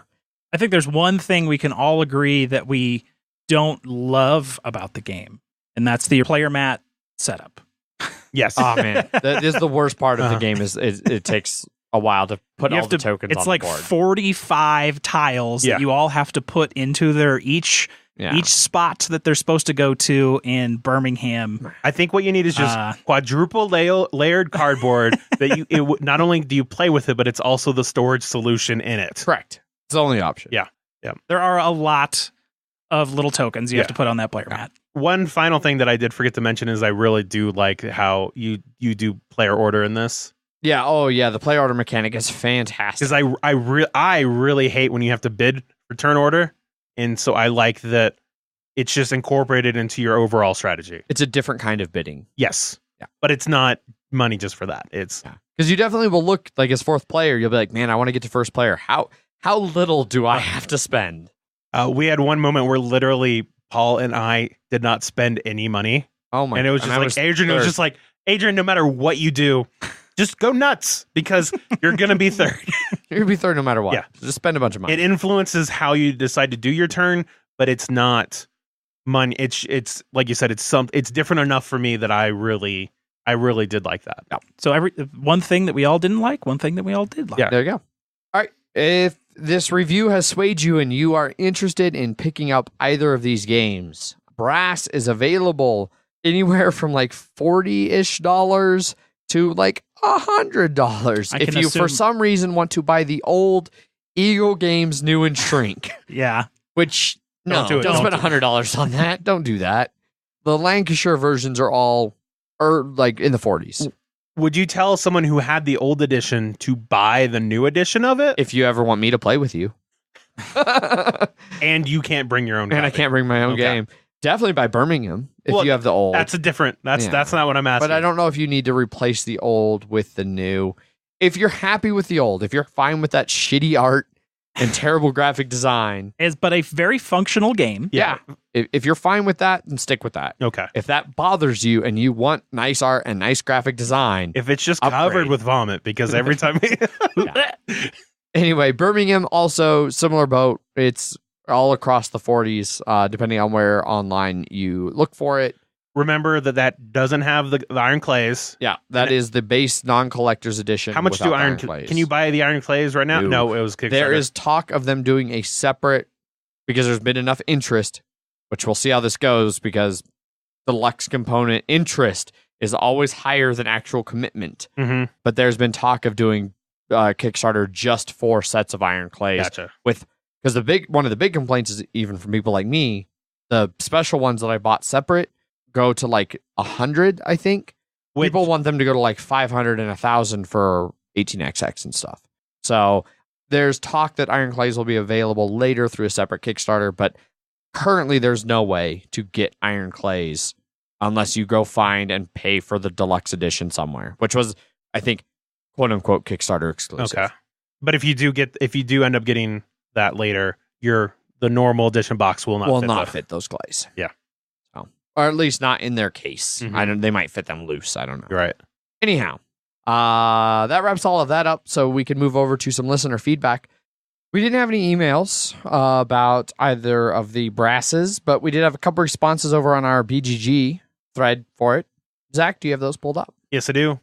I think there's one thing we can all agree that we don't love about the game, and that's the player mat setup. Yes. Oh, man. That is the worst part of the game is it takes a while to put all the tokens on the board. It's like 45 tiles that you all have to put into their each spot that they're supposed to go to in Birmingham. I think what you need is just quadruple layered cardboard that not only do you play with it, but it's also the storage solution in it. Correct. It's the only option. Yeah. Yeah. There are a lot of little tokens you have to put on that player mat. One final thing that I did forget to mention is I really do like how you do player order in this. Yeah. Oh, yeah. The player order mechanic is fantastic. Because I really hate when you have to bid for turn order, and so I like that it's just incorporated into your overall strategy. It's a different kind of bidding. Yes. Yeah. But it's not money just for that. It's because you definitely will look like as fourth player. You'll be like, man, I want to get to first player. How little do I have to spend? We had one moment where literally Paul and I did not spend any money. Oh my! And it was just like Adrian was just like, Adrian, no matter what you do, just go nuts because you're going to be third. You're gonna be third no matter what. Yeah. Just spend a bunch of money. It influences how you decide to do your turn, but it's not money. It's like you said, it's different enough for me that I really did like that. Yeah. So one thing that we all didn't like, one thing that we all did like. Yeah. There you go. All right. If this review has swayed you and you are interested in picking up either of these games, Brass is available anywhere from like $40-ish to like $100 if you for some reason want to buy the old Eagle Games New and Shrink. Yeah. Which don't spend Don't. $100 on that. Don't do that. The Lancashire versions are all like in the 40s. Would you tell someone who had the old edition to buy the new edition of it? If you ever want me to play with you. And you can't bring your own And I copy. can't bring my own game. Definitely by Birmingham if Well, you have the old. That's not what I'm asking. But I don't know if you need to replace the old with the new. If you're happy with the old, if you're fine with that shitty art and terrible graphic design. But a very functional game. Yeah. If you're fine with that, then stick with that. Okay. If that bothers you and you want nice art and nice graphic design. If it's just upgrade. covered with vomit, because every time Anyway, Birmingham also similar boat. It's all across the 40s, depending on where online you look for it. Remember that doesn't have the iron clays. Yeah, that is the base non-collector's edition. How much do without iron clays. Can you buy the iron clays right now? No, it was Kickstarter. There is talk of them doing a separate, because there's been enough interest, which we'll see how this goes, because the Lux component interest is always higher than actual commitment. Mm-hmm. But there's been talk of doing Kickstarter just for sets of iron clays. Gotcha. Because one of the big complaints is, even from people like me, the special ones that I bought separate go to like 100, I think. People want them to go to like 500 and 1,000 for 18XX and stuff. So there's talk that iron clays will be available later through a separate Kickstarter, but currently there's no way to get iron clays unless you go find and pay for the deluxe edition somewhere, which was, I think, quote unquote Kickstarter exclusive. Okay. But if you do end up getting that later, the normal edition box will not fit those clays. Yeah. So, or at least not in their case. Mhm. They might fit them loose. I don't know. You're right. Anyhow, that wraps all of that up, so we can move over to some listener feedback. We didn't have any emails about either of the brasses, but we did have a couple responses over on our BGG thread for it. Zach, do you have those pulled up? Yes, I do.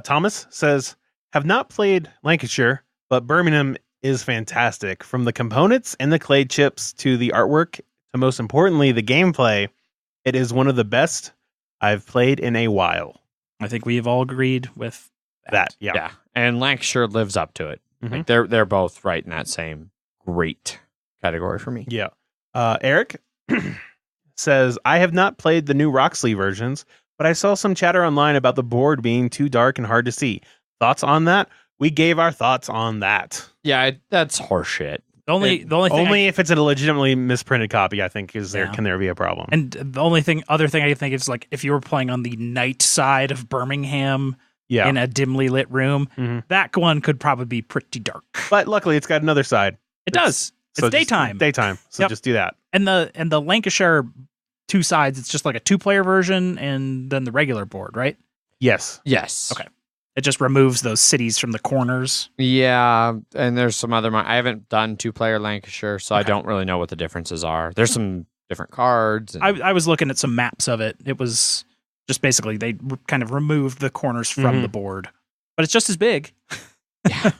Thomas says, have not played Lancashire, but Birmingham is fantastic. From the components and the clay chips to the artwork to, most importantly, the gameplay, it is one of the best I've played in a while. I think we have all agreed with that. Yeah. And Lancashire lives up to it. Mhm. Like they're both right in that same great category for me. Yeah. Eric says, I have not played the new Roxley versions, but I saw some chatter online about the board being too dark and hard to see. Thoughts on that? We gave our thoughts on that. Yeah, that's horseshit. The only thing If it's a legitimately misprinted copy, I think can there be a problem? and the other thing I think is, like, if you were playing on the night side of Birmingham Yeah. in a dimly lit room, Mhm. that one could probably be pretty dark. But luckily, it's got another side. It does. It's So just- daytime. Daytime. So Yep. just do that. And the Lancashire two sides, it's just like a 2-player version and then the regular board, right? Yes. Yes. Okay. It just removes those cities from the corners. Yeah, and there's some other. I haven't done 2-player Lancashire, so I Okay. don't really know what the differences are. There's some different cards. And, I was looking at some maps of it. It was just basically they kind of removed the corners from Mhm. the board, but it's just as big.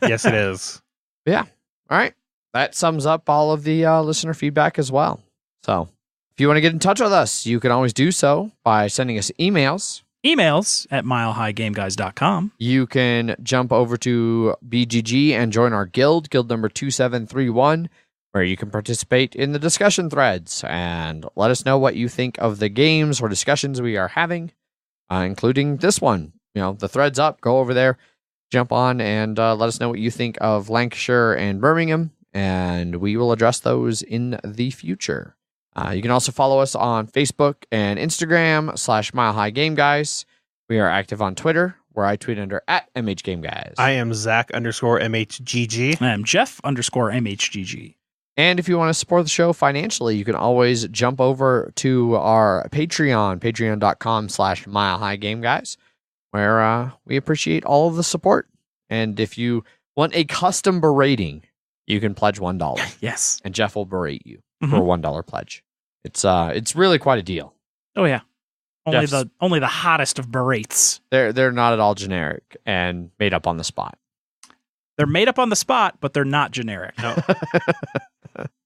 Yes, it is. all right, that sums up all of the listener feedback as well. So, if you want to get in touch with us, you can always do so by sending us emails. Emails at milehighgameguys.com. You can jump over to BGG and join our guild number 2731, where you can participate in the discussion threads and let us know what you think of the games or discussions we are having, including this one. You know, the thread's up. Go over there, jump on, and let us know what you think of Lancashire and Birmingham, and we will address those in the future. You can also follow us on Facebook and Instagram /Mile High Game Guys. We are active on Twitter, where I tweet under @MHGameGuys. I am Zach_MHGG. I am Jeff_MHGG. And if you want to support the show financially, you can always jump over to our Patreon, patreon.com /Mile High Game Guys, where we appreciate all of the support. And if you want a custom berating, you can pledge $1. Yes. And Jeff will berate you Mhm. for a $1 pledge. It's really quite a deal. Oh yeah. Jeff's- Only the hottest of berates. They're not at all generic and made up on the spot. They're made up on the spot, but they're not generic. No.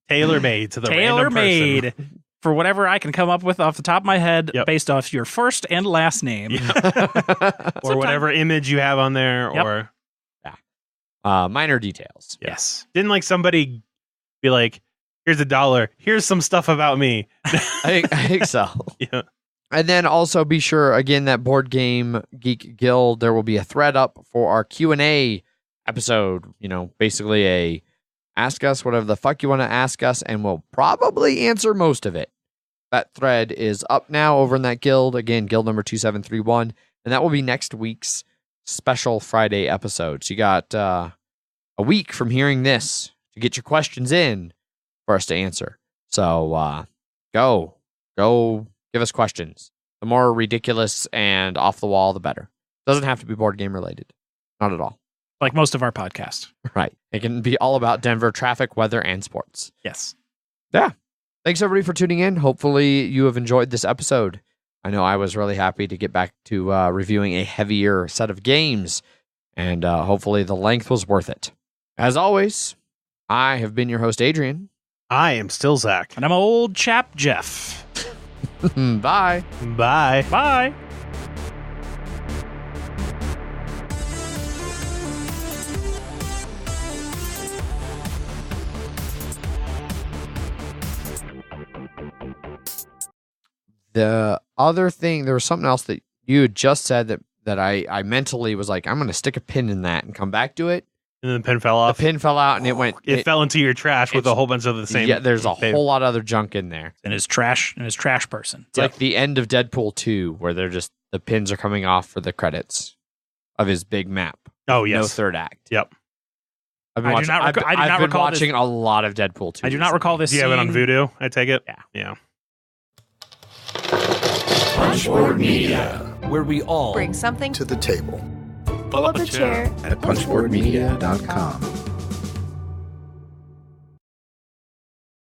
Tailor-made to the random Tailor-made person. for whatever I can come up with off the top of my head, Yep. based off your first and last name. Or whatever image you have on there. Yep. Or Minor details. Yes. didn't like somebody be like, here's $1. Here's some stuff about me. I think so. Yeah. And then also be sure, again, that Board Game Geek Guild, there will be a thread up for our Q&A episode. Basically a ask us whatever the fuck you want to ask us, and we'll probably answer most of it. That thread is up now over in that guild. Again, guild number 2731. And that will be next week's special Friday episode. So you got a week from hearing this to get your questions in for us to answer. So go give us questions. The more ridiculous and off the wall, the better. Doesn't have to be board game related. Not at all. Like most of our podcast. Right. It can be all about Denver traffic, weather, and sports. Yes. Yeah. Thanks everybody for tuning in. Hopefully you have enjoyed this episode. I know I was really happy to get back to reviewing a heavier set of games, and hopefully the length was worth it. As always, I have been your host, Adrian. I am still Zach. And I'm old chap Jeff. Bye. Bye. Bye. The other thing, there was something else that you had just said that I mentally was like, I'm going to stick a pin in that and come back to it. And then the pin fell off. The pin fell out and it went. It fell into your trash with it's- a whole bunch of the same. Yeah, there's a thing. whole lot of other junk in there. And his trash person. It's like the end of Deadpool 2, where they're just the pins are coming off for the credits of his big map. Oh yes. No third act. Yep. I've I do not I've been recall this- watching a lot of Deadpool 2. I do not recall this. Do you have it on scene. Voodoo? I take it. Yeah. Punchboard Media, where we all bring something to the table. Pull up a chair At punchboardmedia.com.